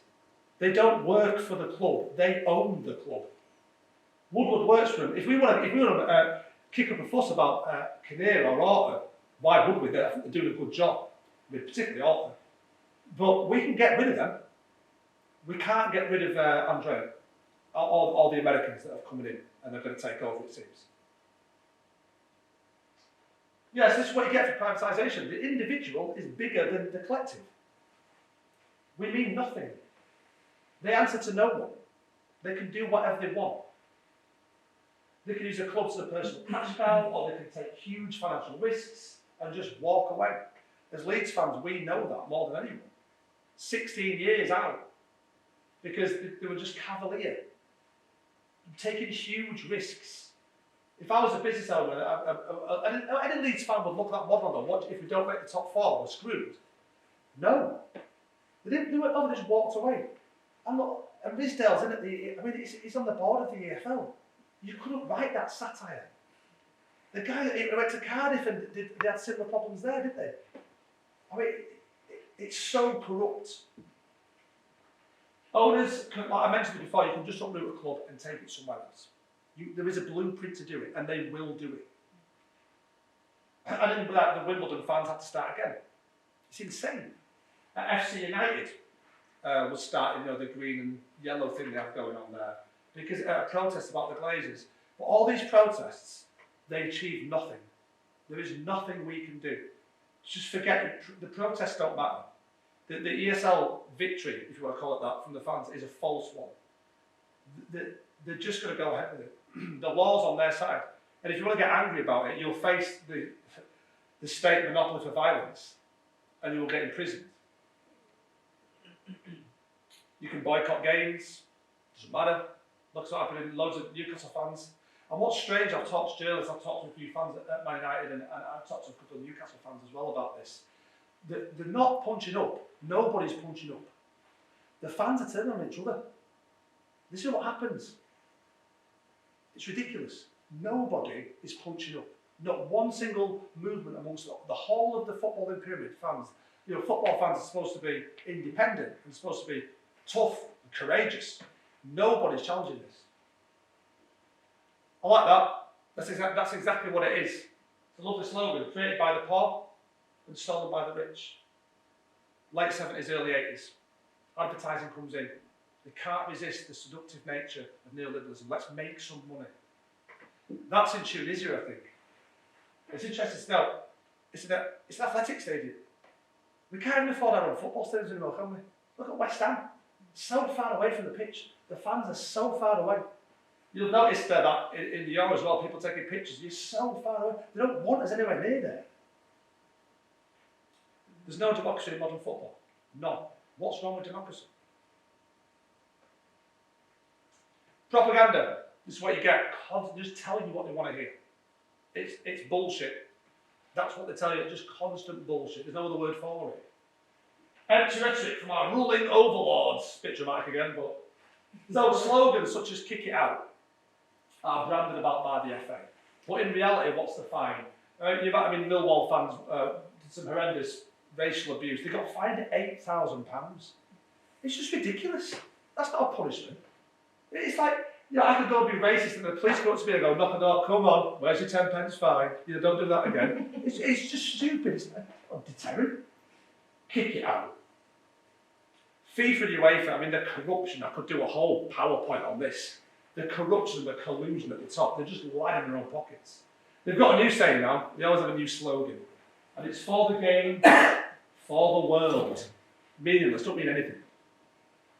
They don't work for the club. They own the club. Woodward works for them. If we want to kick up a fuss about Kinnear or Orta, Why would we? I think they're doing a good job, particularly Alton. But we can get rid of them. We can't get rid of Andre, all the Americans that have come in and they're going to take over, it seems. Yes, this is what you get for privatisation. The individual is bigger than the collective. We mean nothing. They answer to no one. They can do whatever they want. They can use a club as a personal cash cow, or they can take huge financial risks and just walk away. As Leeds fans, we know that more than anyone. 16 years out, because they were just cavalier, taking huge risks. If I was a business owner, any Leeds fan would look at that model and go, what if we don't make the top four, we're screwed? No. They didn't do it, no, they just walked away. And look, and Risdale's in it, he's on the board of the EFL. You couldn't write that satire. The guy that went to Cardiff and they had similar problems there, didn't they? I mean, it's so corrupt. Owners, like I mentioned it before, you can just uproot a club and take it somewhere else. There is a blueprint to do it, and they will do it. And then the Wimbledon fans had to start again. It's insane. FC United was starting, the green and yellow thing they have going on there, because a protest about the Glazers. But all these protests, they achieve nothing. There is nothing we can do. Just forget it. The protests don't matter. The ESL victory, if you want to call it that, from the fans is a false one. They're just going to go ahead with it. The law's on their side. And if you want to get angry about it, you'll face the state monopoly for violence and you will get imprisoned. You can boycott games, doesn't matter. Look what's happening in loads of Newcastle fans. And what's strange, I've talked to journalists, I've talked to a few fans at Man United, and I've talked to a couple of Newcastle fans as well about this. They're not punching up. Nobody's punching up. The fans are turning on each other. This is what happens. It's ridiculous. Nobody is punching up. Not one single movement amongst the whole of the footballing pyramid fans. Football fans are supposed to be independent and supposed to be tough and courageous. Nobody's challenging this. I like that. That's exactly what it is. It's a lovely slogan, created by the poor and stolen by the rich. Late 70s, early 80s. Advertising comes in. They can't resist the seductive nature of neoliberalism. Let's make some money. That's in Tunisia, I think. It's interesting to know, it's an athletic stadium. We can't even afford our own football stadiums anymore, can we? Look at West Ham. So far away from the pitch. The fans are so far away. You'll notice that in the Euro as well, people taking pictures. You're so far away. They don't want us anywhere near there. There's no democracy in modern football. None. What's wrong with democracy? Propaganda. This is what you get. Just telling you what they want to hear. It's bullshit. That's what they tell you. Just constant bullshit. There's no other word for it. Empty rhetoric from our ruling overlords. Bit dramatic again, but so slogans such as "kick it out" are branded about by the FA. But in reality, what's the fine? Millwall fans did some horrendous racial abuse. They got fined at £8,000. It's just ridiculous. That's not a punishment. It's like, I could go and be racist and the police go up to me and go, knock on the door, come on, where's your 10 pence fine? Don't do that again. It's just stupid. It's deterrent. Kick it out. FIFA and UEFA, the corruption, I could do a whole PowerPoint on this. The corruption and the collusion at the top, they're just lining their own pockets. They've got a new saying now, they always have a new slogan. And it's for the game, for the world. Meaningless, don't mean anything.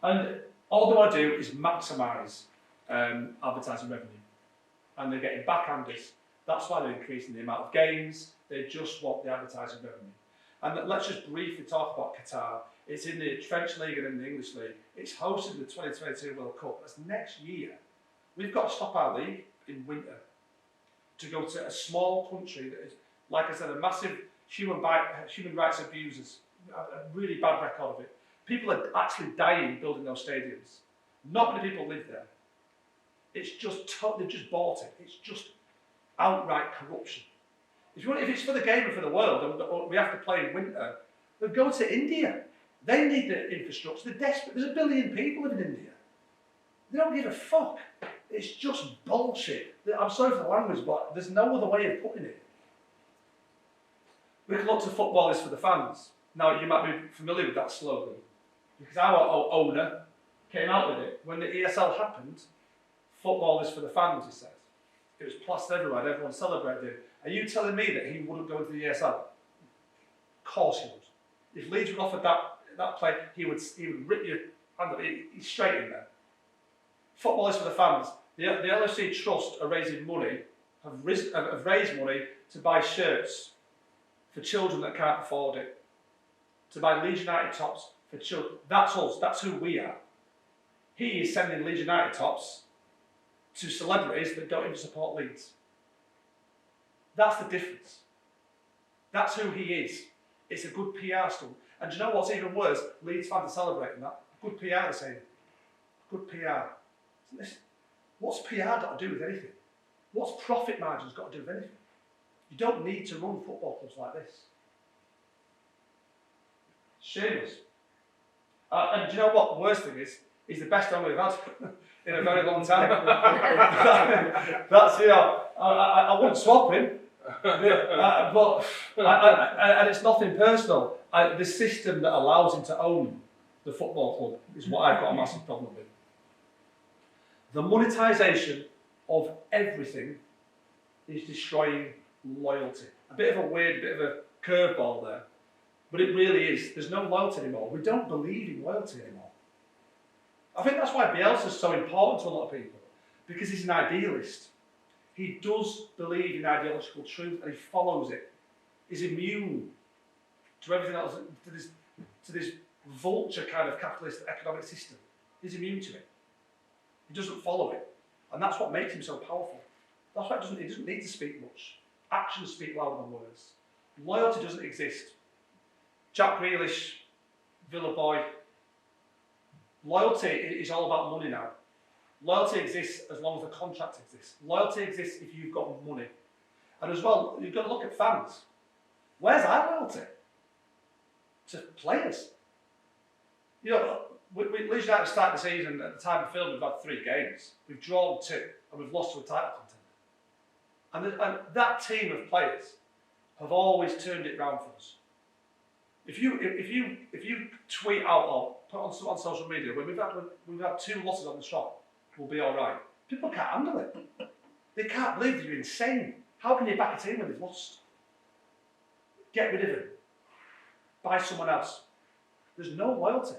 And all they want to do is maximise advertising revenue. And they're getting backhanders. That's why they're increasing the amount of games. They just want the advertising revenue. And let's just briefly talk about Qatar. It's in the French League and in the English League. It's hosting the 2022 World Cup. That's next year. We've got to stop our league in winter to go to a small country that is, like I said, a massive human rights abusers. A really bad record of it. People are actually dying building those stadiums. Not many people live there. It's just they've just bought it. It's just outright corruption. If it's for the game and for the world, and we have to play in winter, then go to India. They need the infrastructure. They're desperate. There's 1 billion people living in India. They don't give a fuck. It's just bullshit. I'm sorry for the language, but there's no other way of putting it. We can look to football is for the fans. Now, you might be familiar with that slogan, because our owner came out with it. When the ESL happened, football is for the fans, he said. It was plastered everywhere, everyone celebrated it. Are you telling me that he wouldn't go into the ESL? Of course he would. If Leeds were offered that play, he would rip your hand up. He's straight in there. Football is for the fans. The LFC Trust are raising money, have raised money to buy shirts for children that can't afford it, to buy Leeds United tops for children. That's us, that's who we are. He is sending Leeds United tops to celebrities that don't even support Leeds. That's the difference. That's who he is. It's a good PR stunt. And do you know what's even worse? Leeds fans are celebrating that. Good PR, they're saying. Good PR. Listen, what's PR got to do with anything? What's profit margins got to do with anything? You don't need to run football clubs like this. Shameless. And do you know what the worst thing is? He's the best owner we've had in a very long time. That's, I wouldn't swap him. And it's nothing personal. The system that allows him to own the football club is what I've got a massive problem with. The monetisation of everything is destroying loyalty. A bit of a weird, bit of a curveball there, but it really is. There's no loyalty anymore. We don't believe in loyalty anymore. I think that's why Bielsa's so important to a lot of people, because he's an idealist. He does believe in ideological truth and he follows it. He's immune to everything else, to this vulture kind of capitalist economic system. He's immune to it. He doesn't follow it. And that's what makes him so powerful. That's why he doesn't need to speak much. Actions speak louder than words. Loyalty doesn't exist. Jack Grealish, Villa boy. Loyalty is all about money now. Loyalty exists as long as the contract exists. Loyalty exists if you've got money. And as well, you've got to look at fans. Where's our loyalty? To players. You know, Leeds United started the season, at the time of film, we've had 3 games. We've drawn 2, and we've lost to a title contender. And that team of players have always turned it round for us. If you tweet out or put on social media, when we've had 2 losses on the trot, we'll be all right. People can't handle it. They can't believe that you're insane. How can you back a team when they've lost? Get rid of him. Buy someone else. There's no loyalty.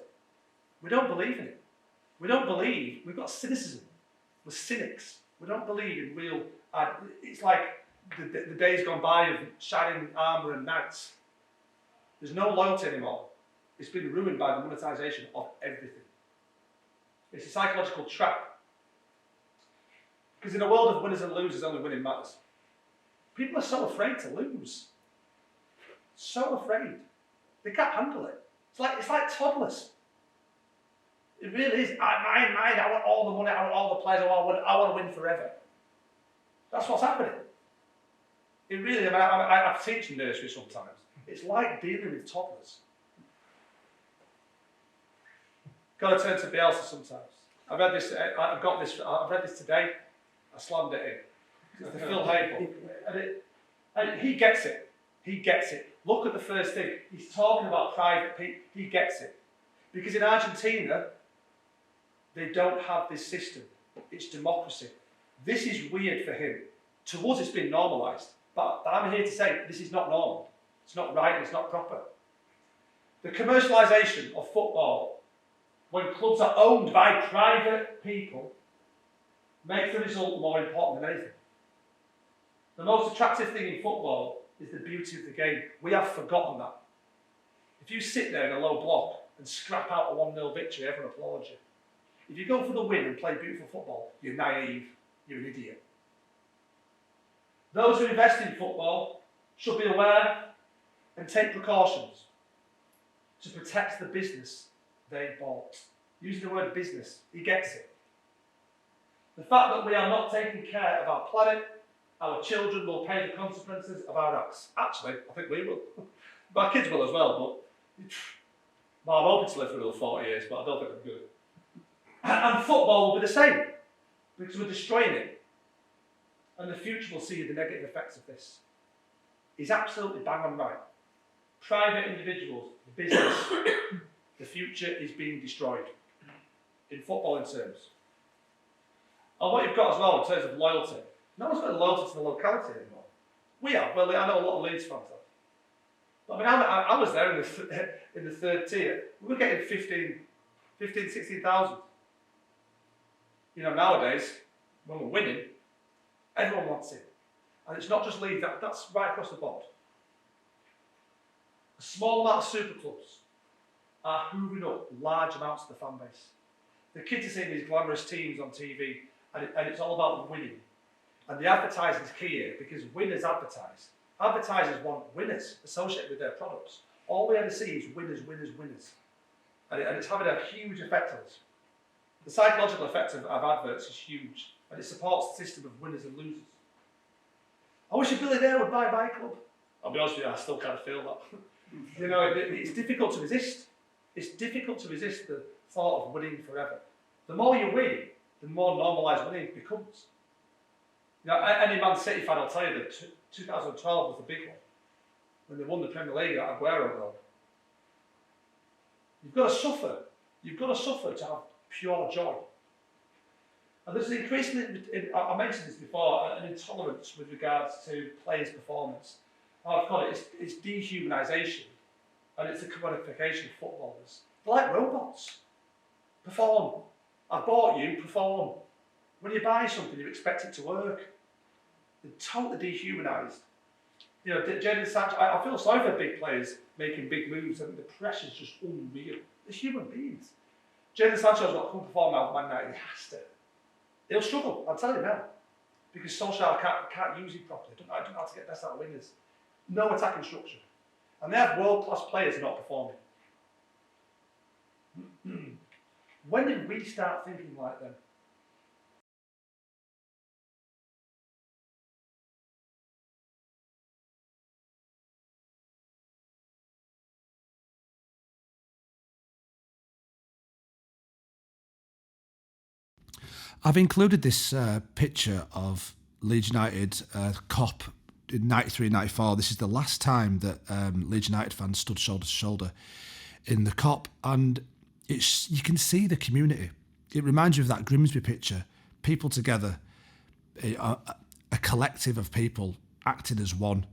We don't believe in it. We don't believe. We've got cynicism. We're cynics. We don't believe in real. It's like the days gone by of shining armour and knights. There's no loyalty anymore. It's been ruined by the monetisation of everything. It's a psychological trap. Because in a world of winners and losers, only winning matters. People are so afraid to lose. So afraid. They can't handle it. It's like toddlers. It really is. Mine, I want all the money, I want all the players, I want to win forever. That's what's happening. It really, I teach in nursery sometimes. It's like dealing with toddlers. Got to turn to Bielsa sometimes. I've read this today. I slammed it in. It's the Phil Hay book. And he gets it. He gets it. Look at the first thing. He's talking about private people. He gets it. Because in Argentina, they don't have this system. It's democracy. This is weird for him. To us, it's been normalised. But I'm here to say this is not normal. It's not right and it's not proper. The commercialisation of football, when clubs are owned by private people, makes the result more important than anything. The most attractive thing in football is the beauty of the game. We have forgotten that. If you sit there in a low block and scrap out a 1-0 victory, everyone applauds you. If you go for the win and play beautiful football, you're naive, you're an idiot. Those who invest in football should be aware and take precautions to protect the business they bought. Using the word business, he gets it. The fact that we are not taking care of our planet, our children will pay the consequences of our acts. Actually, I think we will. My kids will as well, but I'm hoping to live for another 40 years, but I don't think I'm good. And football will be the same, because we're destroying it. And the future will see the negative effects of this. He's absolutely bang on right. private individuals, business, the future is being destroyed in footballing terms. And what you've got as well in terms of loyalty, no one's got loyalty to the locality anymore. We have. Well, I know a lot of Leeds fans have. But I mean, I was there in the third tier. We were getting 16,000. You know, nowadays, when we're winning, everyone wants it. And it's not just Leeds, that's right across the board. A small amount of super clubs are hoovering up large amounts of the fan base. The kids are seeing these glamorous teams on TV, and it's all about winning. And the advertising is key here, because winners advertise. Advertisers want winners associated with their products. All we ever see is winners, winners, winners. And it's having a huge effect on us. The psychological effect of adverts is huge, and it supports the system of winners and losers. I wish a billionaire would buy my club. I'll be honest with you, I still kind of feel that. You know, it's difficult to resist. It's difficult to resist the thought of winning forever. The more you win, the more normalised winning becomes. You know, any Man City fan will tell you that 2012 was the big one, when they won the Premier League at Aguero goal. You've got to suffer. You've got to suffer to have pure joy. And there's an increasing, I mentioned this before, an intolerance with regards to players' performance. I've called it, it's dehumanisation, and it's a commodification of footballers. They're like robots. Perform. I bought you, perform. When you buy something, you expect it to work. They're totally dehumanised. You know, Jadon Sancho, I feel sorry for big players making big moves. I think the pressure's just unreal. They're human beings. Jadon Sancho's got to come perform out of Man United. He has to. He'll struggle, I'll tell you now. Because Solskjaer can't use it properly. I don't know how to get best out of wingers. No attacking structure. And they have world-class players not performing. When did we start thinking like them? I've included this picture of Leeds United Kop in 93-94. This is the last time that Leeds United fans stood shoulder to shoulder in the Kop, and you can see the community. It reminds you of that Grimsby picture. People together, a collective of people acting as one,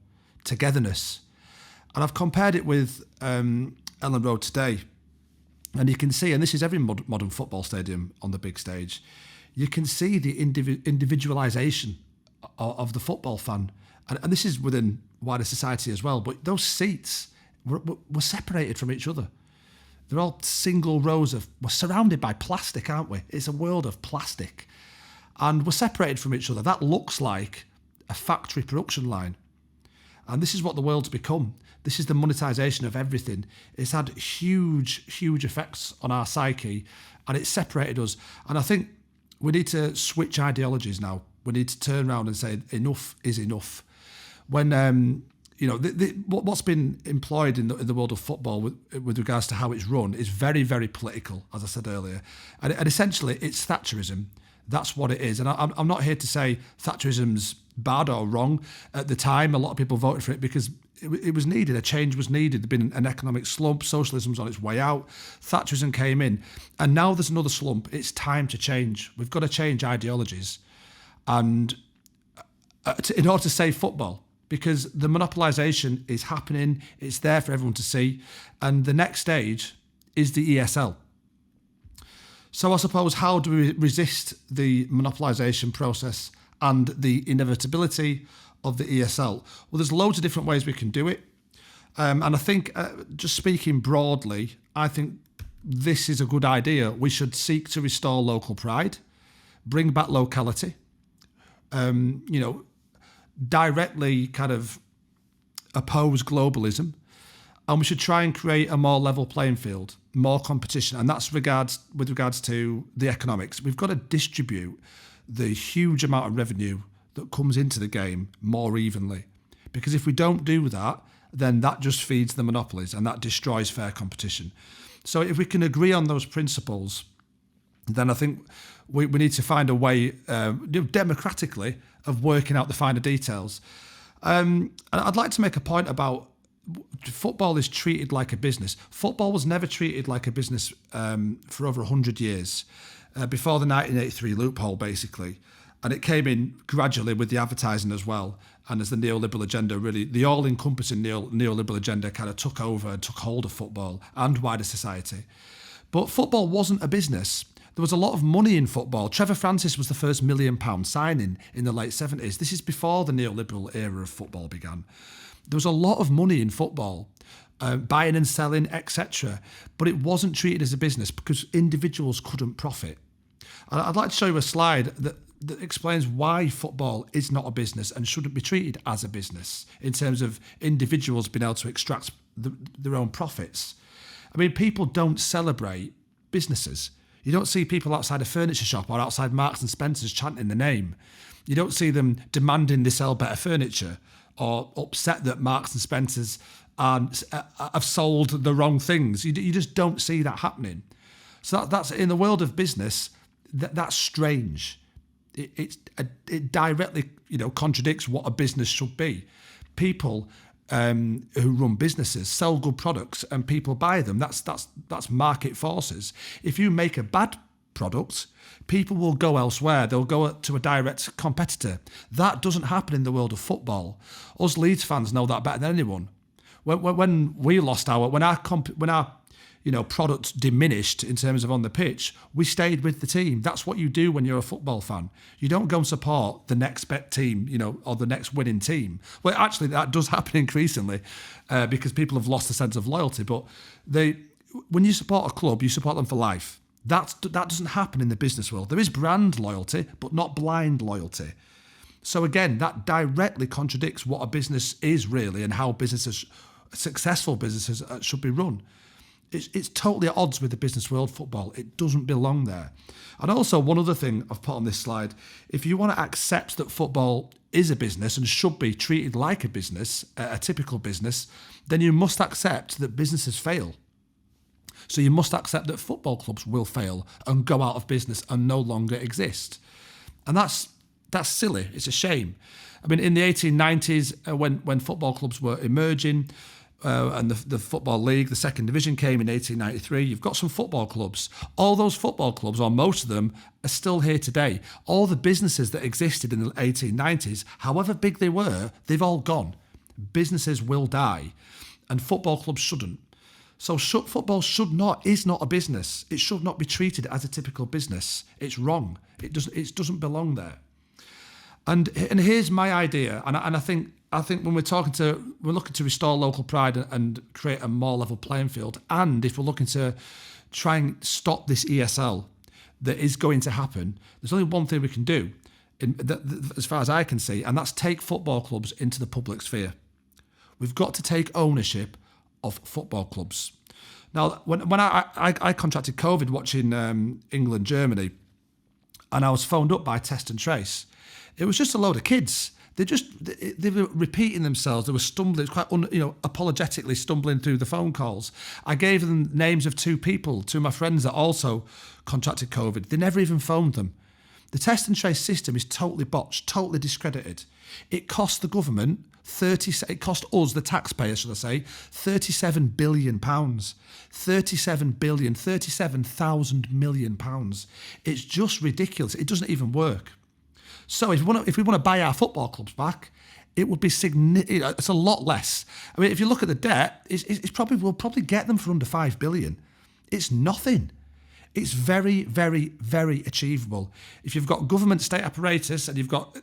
togetherness. And I've compared it with Ellen Road today, and you can see, and this is every modern football stadium on the big stage, you can see the individualisation of the football fan. And this is within wider society as well, but those seats were separated from each other. They're all single rows we're surrounded by plastic, aren't we? It's a world of plastic. And we're separated from each other. That looks like a factory production line. And this is what the world's become. This is the monetisation of everything. It's had huge, huge effects on our psyche, and it's separated us. And I think we need to switch ideologies now. We need to turn around and say enough is enough. When what's been employed in the world of football with regards to how it's run is very, very political, as I said earlier, and essentially it's Thatcherism. That's what it is. And I'm not here to say Thatcherism's bad or wrong. At the time, a lot of people voted for it because it was needed. A change was needed. There'd been an economic slump. Socialism's on its way out. Thatcherism came in. And now there's another slump. It's time to change. We've got to change ideologies. And in order to save football, because the monopolisation is happening. It's there for everyone to see. And the next stage is the ESL. So I suppose, how do we resist the monopolisation process and the inevitability of the ESL? Well, there's loads of different ways we can do it. And I think, just speaking broadly, I think this is a good idea. We should seek to restore local pride, bring back locality, directly kind of oppose globalism. And we should try and create a more level playing field, more competition. And that's with regards to the economics. We've got to distribute the huge amount of revenue that comes into the game more evenly. Because if we don't do that, then that just feeds the monopolies and that destroys fair competition. So if we can agree on those principles, then I think we need to find a way, democratically, of working out the finer details. And I'd like to make a point about football is treated like a business. Football was never treated like a business for over 100 years, before the 1983 loophole, basically. And it came in gradually with the advertising as well. And as the neoliberal agenda really, the all-encompassing neoliberal agenda kind of took over and took hold of football and wider society. But football wasn't a business. There was a lot of money in football. Trevor Francis was the first £1 million signing in the late 70s. This is before the neoliberal era of football began. There was a lot of money in football, buying and selling, etc. But it wasn't treated as a business because individuals couldn't profit. And I'd like to show you a slide that explains why football is not a business and shouldn't be treated as a business in terms of individuals being able to extract their own profits. I mean, people don't celebrate businesses. You don't see people outside a furniture shop or outside Marks and Spencer's chanting the name. You don't see them demanding they sell better furniture or upset that Marks and Spencer's have sold the wrong things. You just don't see that happening. So that's in the world of business, that's strange. It directly, contradicts what a business should be. People who run businesses sell good products and people buy them. That's market forces. If you make a bad product, people will go elsewhere. They'll go to a direct competitor. That doesn't happen in the world of football. Us Leeds fans know that better than anyone. When we lost when our product diminished in terms of on the pitch, we stayed with the team. That's what you do when you're a football fan. You don't go and support the next bet team, or the next winning team. Well, actually, that does happen increasingly because people have lost a sense of loyalty. But when you support a club, you support them for life. That doesn't happen in the business world. There is brand loyalty, but not blind loyalty. So again, that directly contradicts what a business is really and how successful businesses should be run. It's totally at odds with the business world, football. It doesn't belong there. And also, one other thing I've put on this slide, if you want to accept that football is a business and should be treated like a business, a typical business, then you must accept that businesses fail. So you must accept that football clubs will fail and go out of business and no longer exist. And that's silly. It's a shame. I mean, in the 1890s, when football clubs were emerging, and the Football League, the second division came in 1893, you've got some football clubs. All those football clubs, or most of them, are still here today. All the businesses that existed in the 1890s, however big they were, they've all gone. Businesses will die, and football clubs shouldn't. So football is not a business. It should not be treated as a typical business. It's wrong. It doesn't belong there. And here's my idea, and I think when we're looking to restore local pride and create a more level playing field, and if we're looking to try and stop this ESL that is going to happen, there's only one thing we can do, as far as I can see, and that's take football clubs into the public sphere. We've got to take ownership of football clubs. Now, when I contracted COVID watching England, Germany, and I was phoned up by Test and Trace, it was just a load of kids. They were repeating themselves. They were stumbling, quite apologetically stumbling through the phone calls. I gave them names of two of my friends that also contracted COVID. They never even phoned them. The Test and Trace system is totally botched, totally discredited. It cost the government it cost us, the taxpayers, should I say, £37 billion. 37,000 million pounds. It's just ridiculous. It doesn't even work. So if we want to buy our football clubs back, it would be significant. It's a lot less. I mean, if you look at the debt, we'll probably get them for under £5 billion. It's nothing. It's very, very, very achievable. If you've got government state apparatus and you've got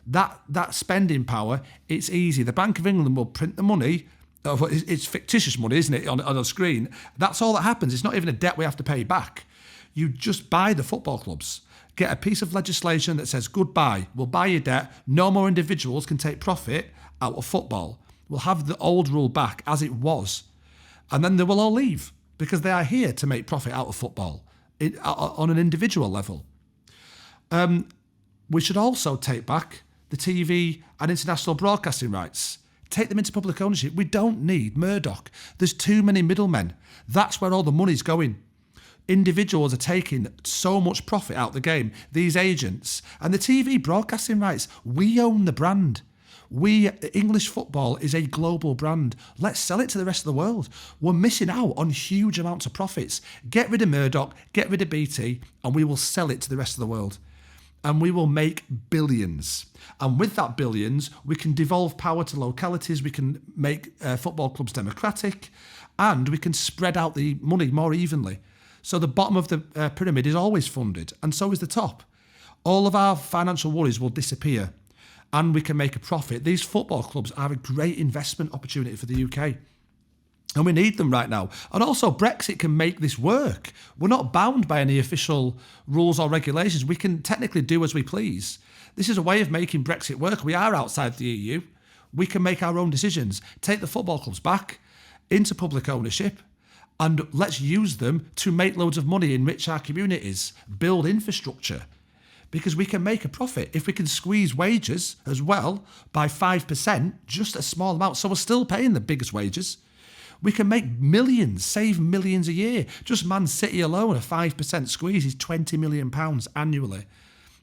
that spending power, it's easy. The Bank of England will print the money. It's fictitious money, isn't it, on a screen? That's all that happens. It's not even a debt we have to pay back. You just buy the football clubs. Get a piece of legislation that says, goodbye, we'll buy your debt, no more individuals can take profit out of football. We'll have the old rule back as it was. And then they will all leave because they are here to make profit out of football on an individual level. We should also take back the TV and international broadcasting rights. Take them into public ownership. We don't need Murdoch. There's too many middlemen. That's where all the money's going. Individuals are taking so much profit out of the game, these agents. And the TV broadcasting rights, we own the brand. English football is a global brand. Let's sell it to the rest of the world. We're missing out on huge amounts of profits. Get rid of Murdoch, get rid of BT, and we will sell it to the rest of the world. And we will make billions. And with that billions, we can devolve power to localities, we can make football clubs democratic, and we can spread out the money more evenly. So the bottom of the pyramid is always funded, and so is the top. All of our financial worries will disappear, and we can make a profit. These football clubs are a great investment opportunity for the UK. And we need them right now. And also, Brexit can make this work. We're not bound by any official rules or regulations. We can technically do as we please. This is a way of making Brexit work. We are outside the EU. We can make our own decisions, take the football clubs back into public ownership, and let's use them to make loads of money, enrich our communities, build infrastructure. Because we can make a profit. If we can squeeze wages as well by 5%, just a small amount, so we're still paying the biggest wages, we can make millions, save millions a year. Just Man City alone, a 5% squeeze is £20 million annually.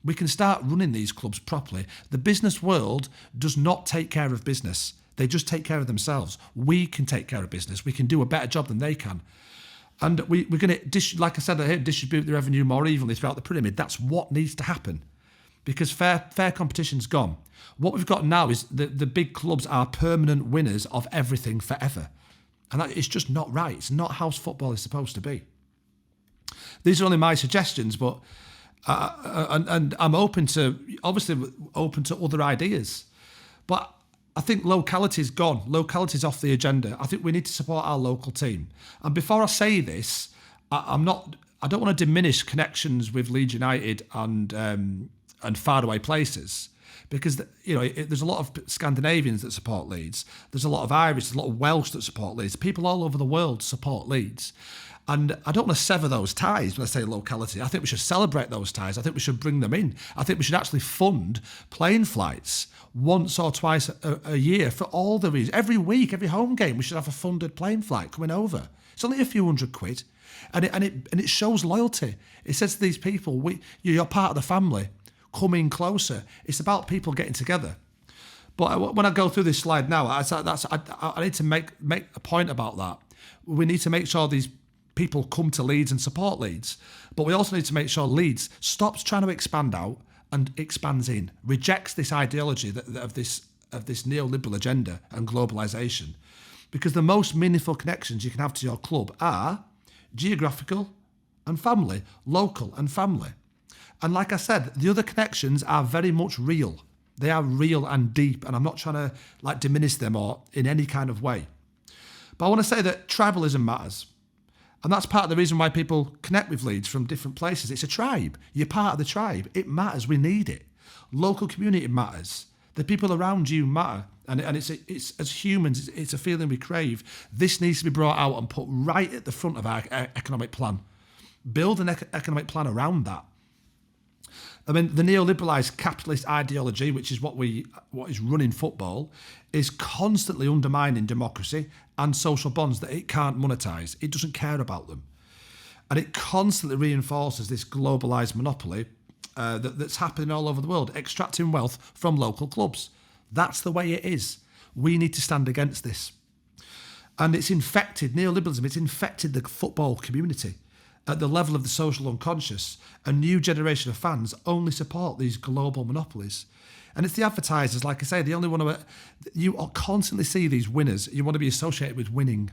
We can start running these clubs properly. The business world does not take care of business. They just take care of themselves. We can take care of business. We can do a better job than they can. And we're going to, like I said, distribute the revenue more evenly throughout the pyramid. That's what needs to happen, because fair competition's gone. What we've got now is the big clubs are permanent winners of everything forever. And that is just not right. It's not how football is supposed to be. These are only my suggestions, but and I'm obviously open to other ideas. But I think locality's gone. Locality's off the agenda. I think we need to support our local team. And before I say this, I don't want to diminish connections with Leeds United and faraway places. Because there's a lot of Scandinavians that support Leeds. There's a lot of Irish, there's a lot of Welsh that support Leeds. People all over the world support Leeds. And I don't want to sever those ties when I say locality. I think we should celebrate those ties. I think we should bring them in. I think we should actually fund plane flights once or twice a year for all the reasons. Every week, every home game, we should have a funded plane flight coming over. It's only a few £100. And it shows loyalty. It says to these people, you're part of the family. Coming closer. It's about people getting together. But when I go through this slide now, I need to make a point about that. We need to make sure these people come to Leeds and support Leeds. But we also need to make sure Leeds stops trying to expand out and expands in, rejects this ideology of this neoliberal agenda and globalisation. Because the most meaningful connections you can have to your club are geographical and family, local and family. And like I said, the other connections are very much real. They are real and deep, and I'm not trying to diminish them or in any kind of way. But I want to say that tribalism matters. And that's part of the reason why people connect with Leeds from different places. It's a tribe. You're part of the tribe. It matters. We need it. Local community matters. The people around you matter. And it's as humans, it's a feeling we crave. This needs to be brought out and put right at the front of our economic plan. Build an economic plan around that. I mean, the neoliberalised capitalist ideology, which is what is running football, is constantly undermining democracy and social bonds that it can't monetise. It doesn't care about them. And it constantly reinforces this globalised monopoly that's happening all over the world, extracting wealth from local clubs. That's the way it is. We need to stand against this. And it's infected, neoliberalism, it's infected the football community. At the level of the social unconscious, a new generation of fans only support these global monopolies. And it's the advertisers, like I say, they only want to, you constantly see these winners. You want to be associated with winning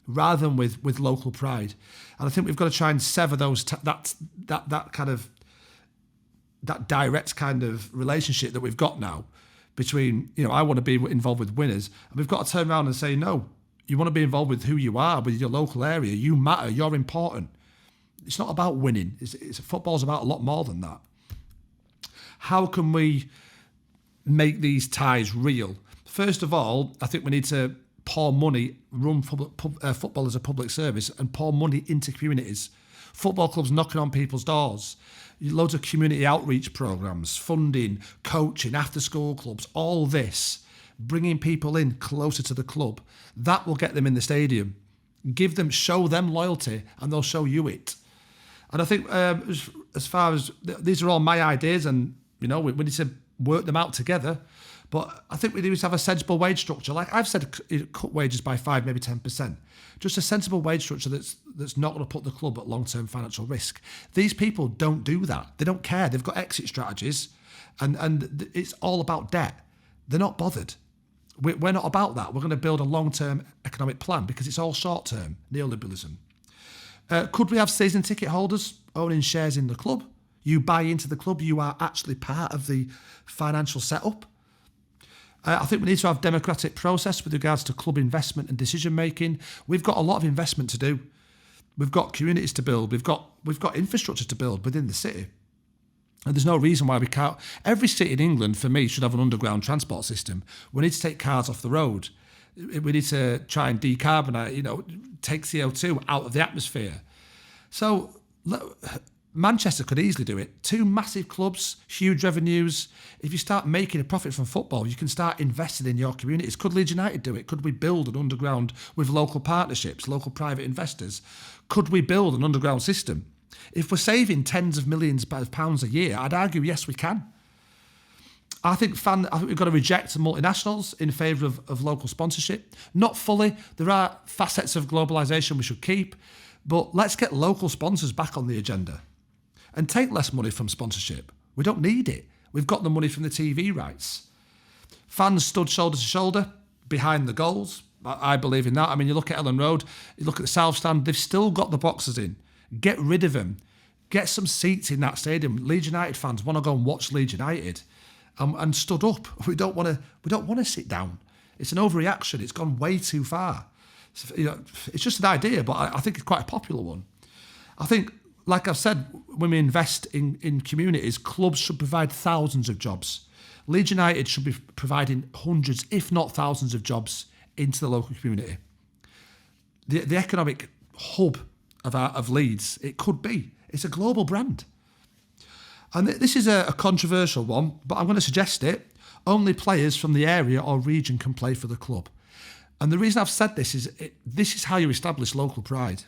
rather than with local pride. And I think we've got to try and sever that direct kind of relationship that we've got now between, I want to be involved with winners. And we've got to turn around and say, no, you want to be involved with who you are, with your local area. You matter, you're important. It's not about winning. Football's about a lot more than that. How can we make these ties real? First of all, I think we need to pour money, run football as a public service and pour money into communities. Football clubs knocking on people's doors. Loads of community outreach programmes, funding, coaching, after-school clubs, all this, bringing people in closer to the club. That will get them in the stadium. Show them loyalty and they'll show you it. And I think as far as these are all my ideas and, we need to work them out together. But I think we need to have a sensible wage structure. Like I've said, cut wages by 5, maybe 10%. Just a sensible wage structure that's not going to put the club at long-term financial risk. These people don't do that. They don't care. They've got exit strategies, and it's all about debt. They're not bothered. We're not about that. We're going to build a long-term economic plan because it's all short-term neoliberalism. Could we have season ticket holders owning shares in the club? You buy into the club, you are actually part of the financial setup. I think we need to have democratic process with regards to club investment and decision making. We've got a lot of investment to do. We've got communities to build. We've got infrastructure to build within the city. And there's no reason why we can't. Every city in England, for me, should have an underground transport system. We need to take cars off the road. We need to try and decarbonise, take CO2 out of the atmosphere. So Manchester could easily do it. 2 massive clubs, huge revenues. If you start making a profit from football, you can start investing in your communities. Could Leeds United do it? Could we build an underground with local partnerships, local private investors? Could we build an underground system? If we're saving tens of millions of pounds a year, I'd argue, yes, we can. I think we've got to reject multinationals in favour of local sponsorship. Not fully. There are facets of globalisation we should keep, but let's get local sponsors back on the agenda and take less money from sponsorship. We don't need it. We've got the money from the TV rights. Fans stood shoulder to shoulder behind the goals. I believe in that. I mean, you look at Ellen Road, you look at the South Stand, they've still got the boxes in. Get rid of them. Get some seats in that stadium. Leeds United fans want to go and watch Leeds United and stood up. We don't want to sit down. It's an overreaction. It's gone way too far. It's just an idea, but I think it's quite a popular one. I think, like I've said, when we invest in communities, clubs should provide thousands of jobs. Leeds United should be providing hundreds, if not thousands of jobs into the local community. The economic hub of Leeds, it could be. It's a global brand. And this is a controversial one, but I'm going to suggest it. Only players from the area or region can play for the club. And the reason I've said this is this is how you establish local pride.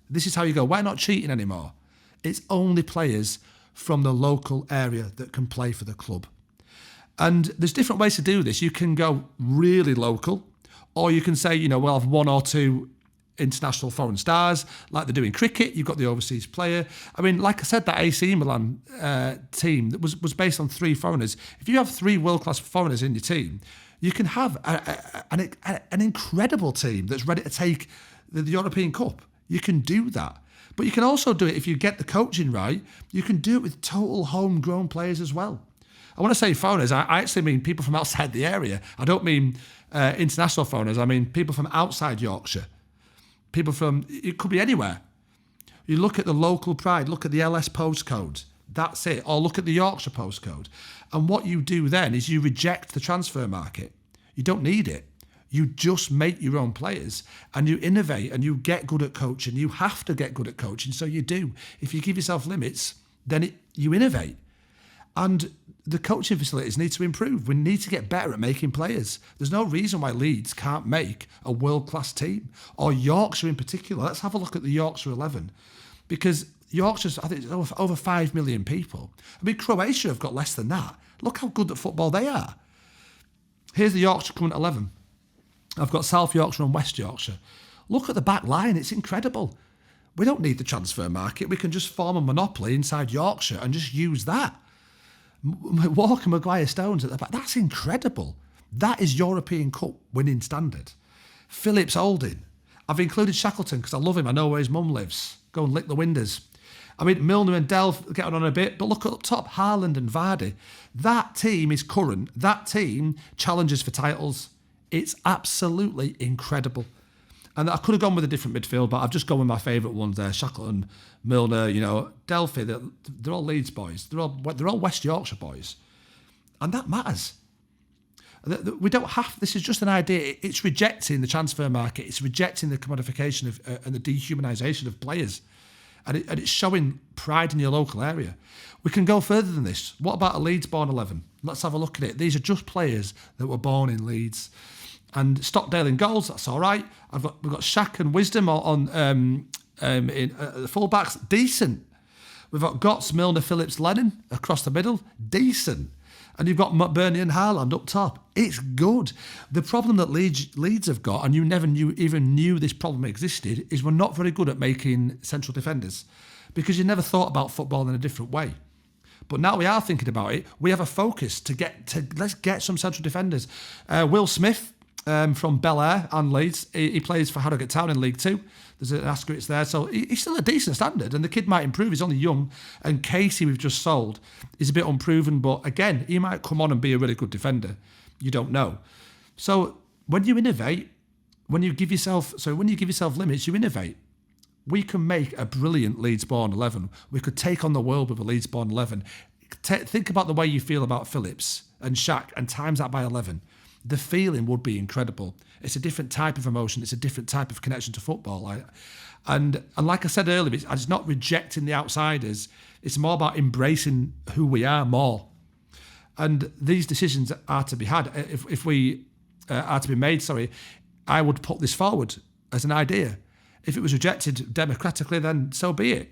This is how you go, we're not cheating anymore. It's only players from the local area that can play for the club. And there's different ways to do this. You can go really local, or you can say, we'll have 1 or 2 international foreign stars, like they do in cricket. You've got the overseas player. I mean, like I said, that AC Milan team that was based on 3 foreigners. If you have 3 world-class foreigners in your team, you can have an incredible team that's ready to take the European Cup. You can do that. But you can also do it if you get the coaching right. You can do it with total homegrown players as well. I want to say foreigners, I actually mean people from outside the area. I don't mean international foreigners. I mean people from outside Yorkshire. People from, it could be anywhere. You look at the local pride, look at the LS postcode, that's it. Or look at the Yorkshire postcode. And what you do then is you reject the transfer market. You don't need it. You just make your own players and you innovate and you get good at coaching. You have to get good at coaching, so you do. If you give yourself limits, then you innovate. And the coaching facilities need to improve. We need to get better at making players. There's no reason why Leeds can't make a world-class team, or Yorkshire in particular. Let's have a look at the Yorkshire 11, because Yorkshire's, I think, it's over 5 million people. I mean, Croatia have got less than that. Look how good at football they are. Here's the Yorkshire current 11. I've got South Yorkshire and West Yorkshire. Look at the back line. It's incredible. We don't need the transfer market. We can just form a monopoly inside Yorkshire and just use that. Walker, Maguire, Stones at the back. That's incredible. That is European Cup winning standard. Phillips, Olding. I've included Shackleton because I love him. I know where his mum lives. Go and lick the windows. I mean, Milner and Delph getting on a bit, but look up top, Haaland and Vardy. That team is current. That team challenges for titles. It's absolutely incredible. And I could have gone with a different midfield, but I've just gone with my favourite ones there. Shackleton, Milner, Delphi, they're all Leeds boys. They're all West Yorkshire boys. And that matters. We don't have, this is just an idea. It's rejecting the transfer market. It's rejecting the commodification and the dehumanisation of players. And it's showing pride in your local area. We can go further than this. What about a Leeds-born 11? Let's have a look at it. These are just players that were born in Leeds. And Stockdale in goals, that's all right. We've got Shaq and Wisdom in the full-backs, decent. We've got Gotts, Milner, Phillips, Lennon across the middle, decent. And you've got McBurney and Haaland up top. It's good. The problem that Leeds have got, and you never even knew this problem existed, is we're not very good at making central defenders because you never thought about football in a different way. But now we are thinking about it. We have a focus let's get some central defenders. Will Smith from Bel Air and Leeds, he plays for Harrogate Town in League Two. There's an asterisk there, so he's still a decent standard, and the kid might improve. He's only young, and Casey we've just sold is a bit unproven, but again, he might come on and be a really good defender. You don't know. So when you innovate, when you give yourself limits, you innovate. We can make a brilliant Leeds-born 11. We could take on the world with a Leeds-born 11. Think about the way you feel about Phillips and Shaq and times that by 11. The feeling would be incredible. It's a different type of emotion. It's a different type of connection to football. And like I said earlier, it's not rejecting the outsiders. It's more about embracing who we are more. And these decisions are to be had. If we are to be made, I would put this forward as an idea. If it was rejected democratically, then so be it.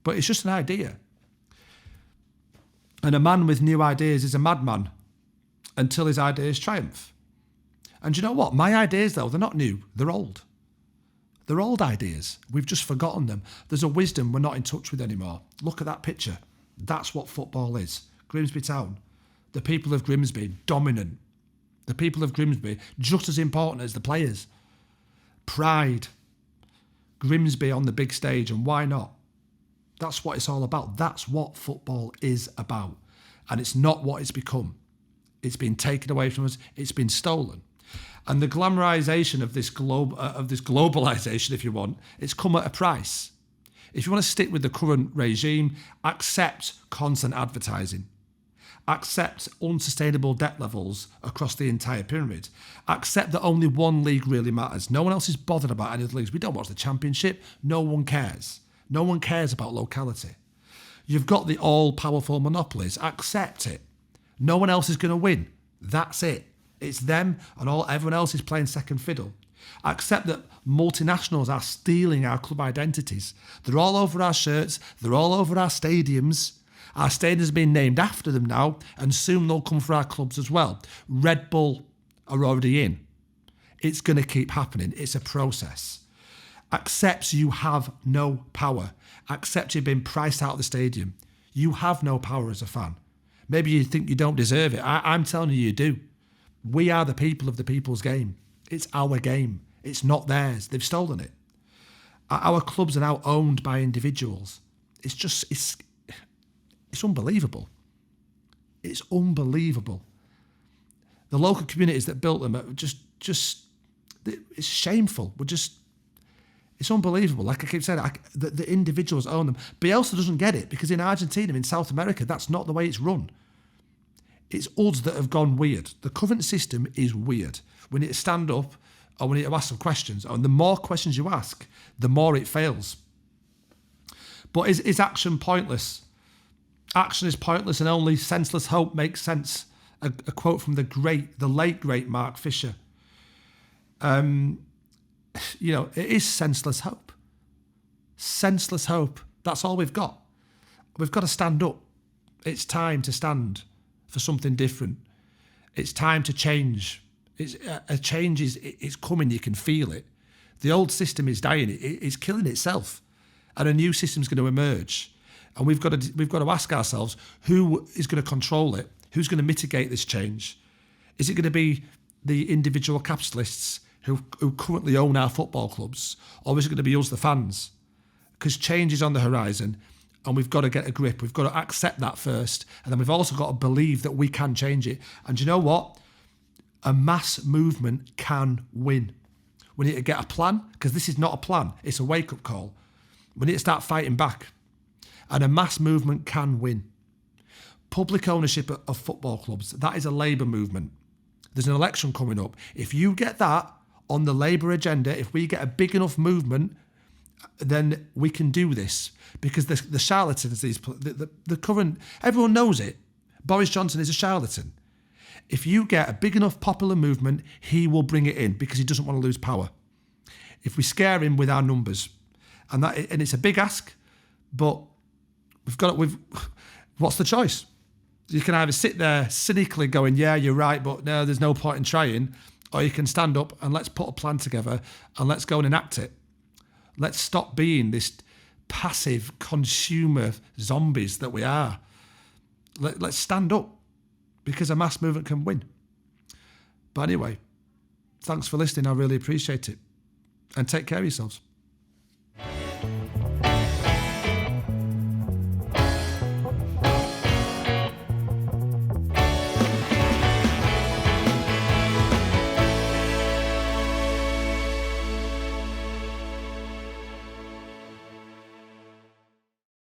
But it's just an idea. And a man with new ideas is a madman until his ideas triumph. And you know what? My ideas, though, they're not new. They're old. They're old ideas. We've just forgotten them. There's a wisdom we're not in touch with anymore. Look at that picture. That's what football is. Grimsby Town. The people of Grimsby, dominant. The people of Grimsby, just as important as the players. Pride. Grimsby on the big stage, and why not? That's what it's all about. That's what football is about. And it's not what it's become. It's been taken away from us. It's been stolen. And the glamorization of this globalization, if you want, it's come at a price. If you want to stick with the current regime, accept constant advertising. Accept unsustainable debt levels across the entire pyramid. Accept that only one league really matters. No one else is bothered about any of the leagues. We don't watch the Championship. No one cares. No one cares about locality. You've got the all-powerful monopolies. Accept it. No one else is going to win. That's it. It's them and everyone else is playing second fiddle. Accept that multinationals are stealing our club identities. They're all over our shirts. They're all over our stadiums. Our stadiums are being named after them now, and soon they'll come for our clubs as well. Red Bull are already in. It's going to keep happening. It's a process. Accept you have no power. Accept you've been priced out of the stadium. You have no power as a fan. Maybe you think you don't deserve it. I'm telling you do. We are the people of the people's game. It's our game. It's not theirs. They've stolen it. Our clubs are now owned by individuals. It's unbelievable. It's unbelievable. The local communities that built them are just it's shameful. It's unbelievable. Like I keep saying, the individuals own them. Bielsa doesn't get it because in Argentina, in South America, that's not the way it's run. It's us that have gone weird. The current system is weird. We need to stand up and we need to ask some questions. And the more questions you ask, the more it fails. But is action pointless? Action is pointless and only senseless hope makes sense. A quote from the late great Mark Fisher. It is senseless hope. Senseless hope. That's all we've got. We've got to stand up. It's time to stand for something different. It's time to change. A change is coming. You can feel it. The old system is dying. It's killing itself, and a new system's going to emerge. And we've got to ask ourselves, who is going to control it? Who's going to mitigate this change? Is it going to be the individual capitalists who currently own our football clubs, or is it going to be us, the fans? Because change is on the horizon, and we've got to get a grip. We've got to accept that first, and then we've also got to believe that we can change it. And you know what? A mass movement can win. We need to get a plan, because this is not a plan. It's a wake-up call. We need to start fighting back. And a mass movement can win. Public ownership of football clubs, that is a Labour movement. There's an election coming up. If you get that on the Labour agenda, if we get a big enough movement, then we can do this. Because the charlatans, the current, everyone knows it. Boris Johnson is a charlatan. If you get a big enough popular movement, he will bring it in because he doesn't want to lose power. If we scare him with our numbers, and it's a big ask, but what's the choice? You can either sit there cynically going, yeah, you're right, but no, there's no point in trying, or you can stand up and let's put a plan together and let's go and enact it. Let's stop being this passive consumer zombies that we are. Let's stand up, because a mass movement can win. But anyway, thanks for listening. I really appreciate it. And take care of yourselves.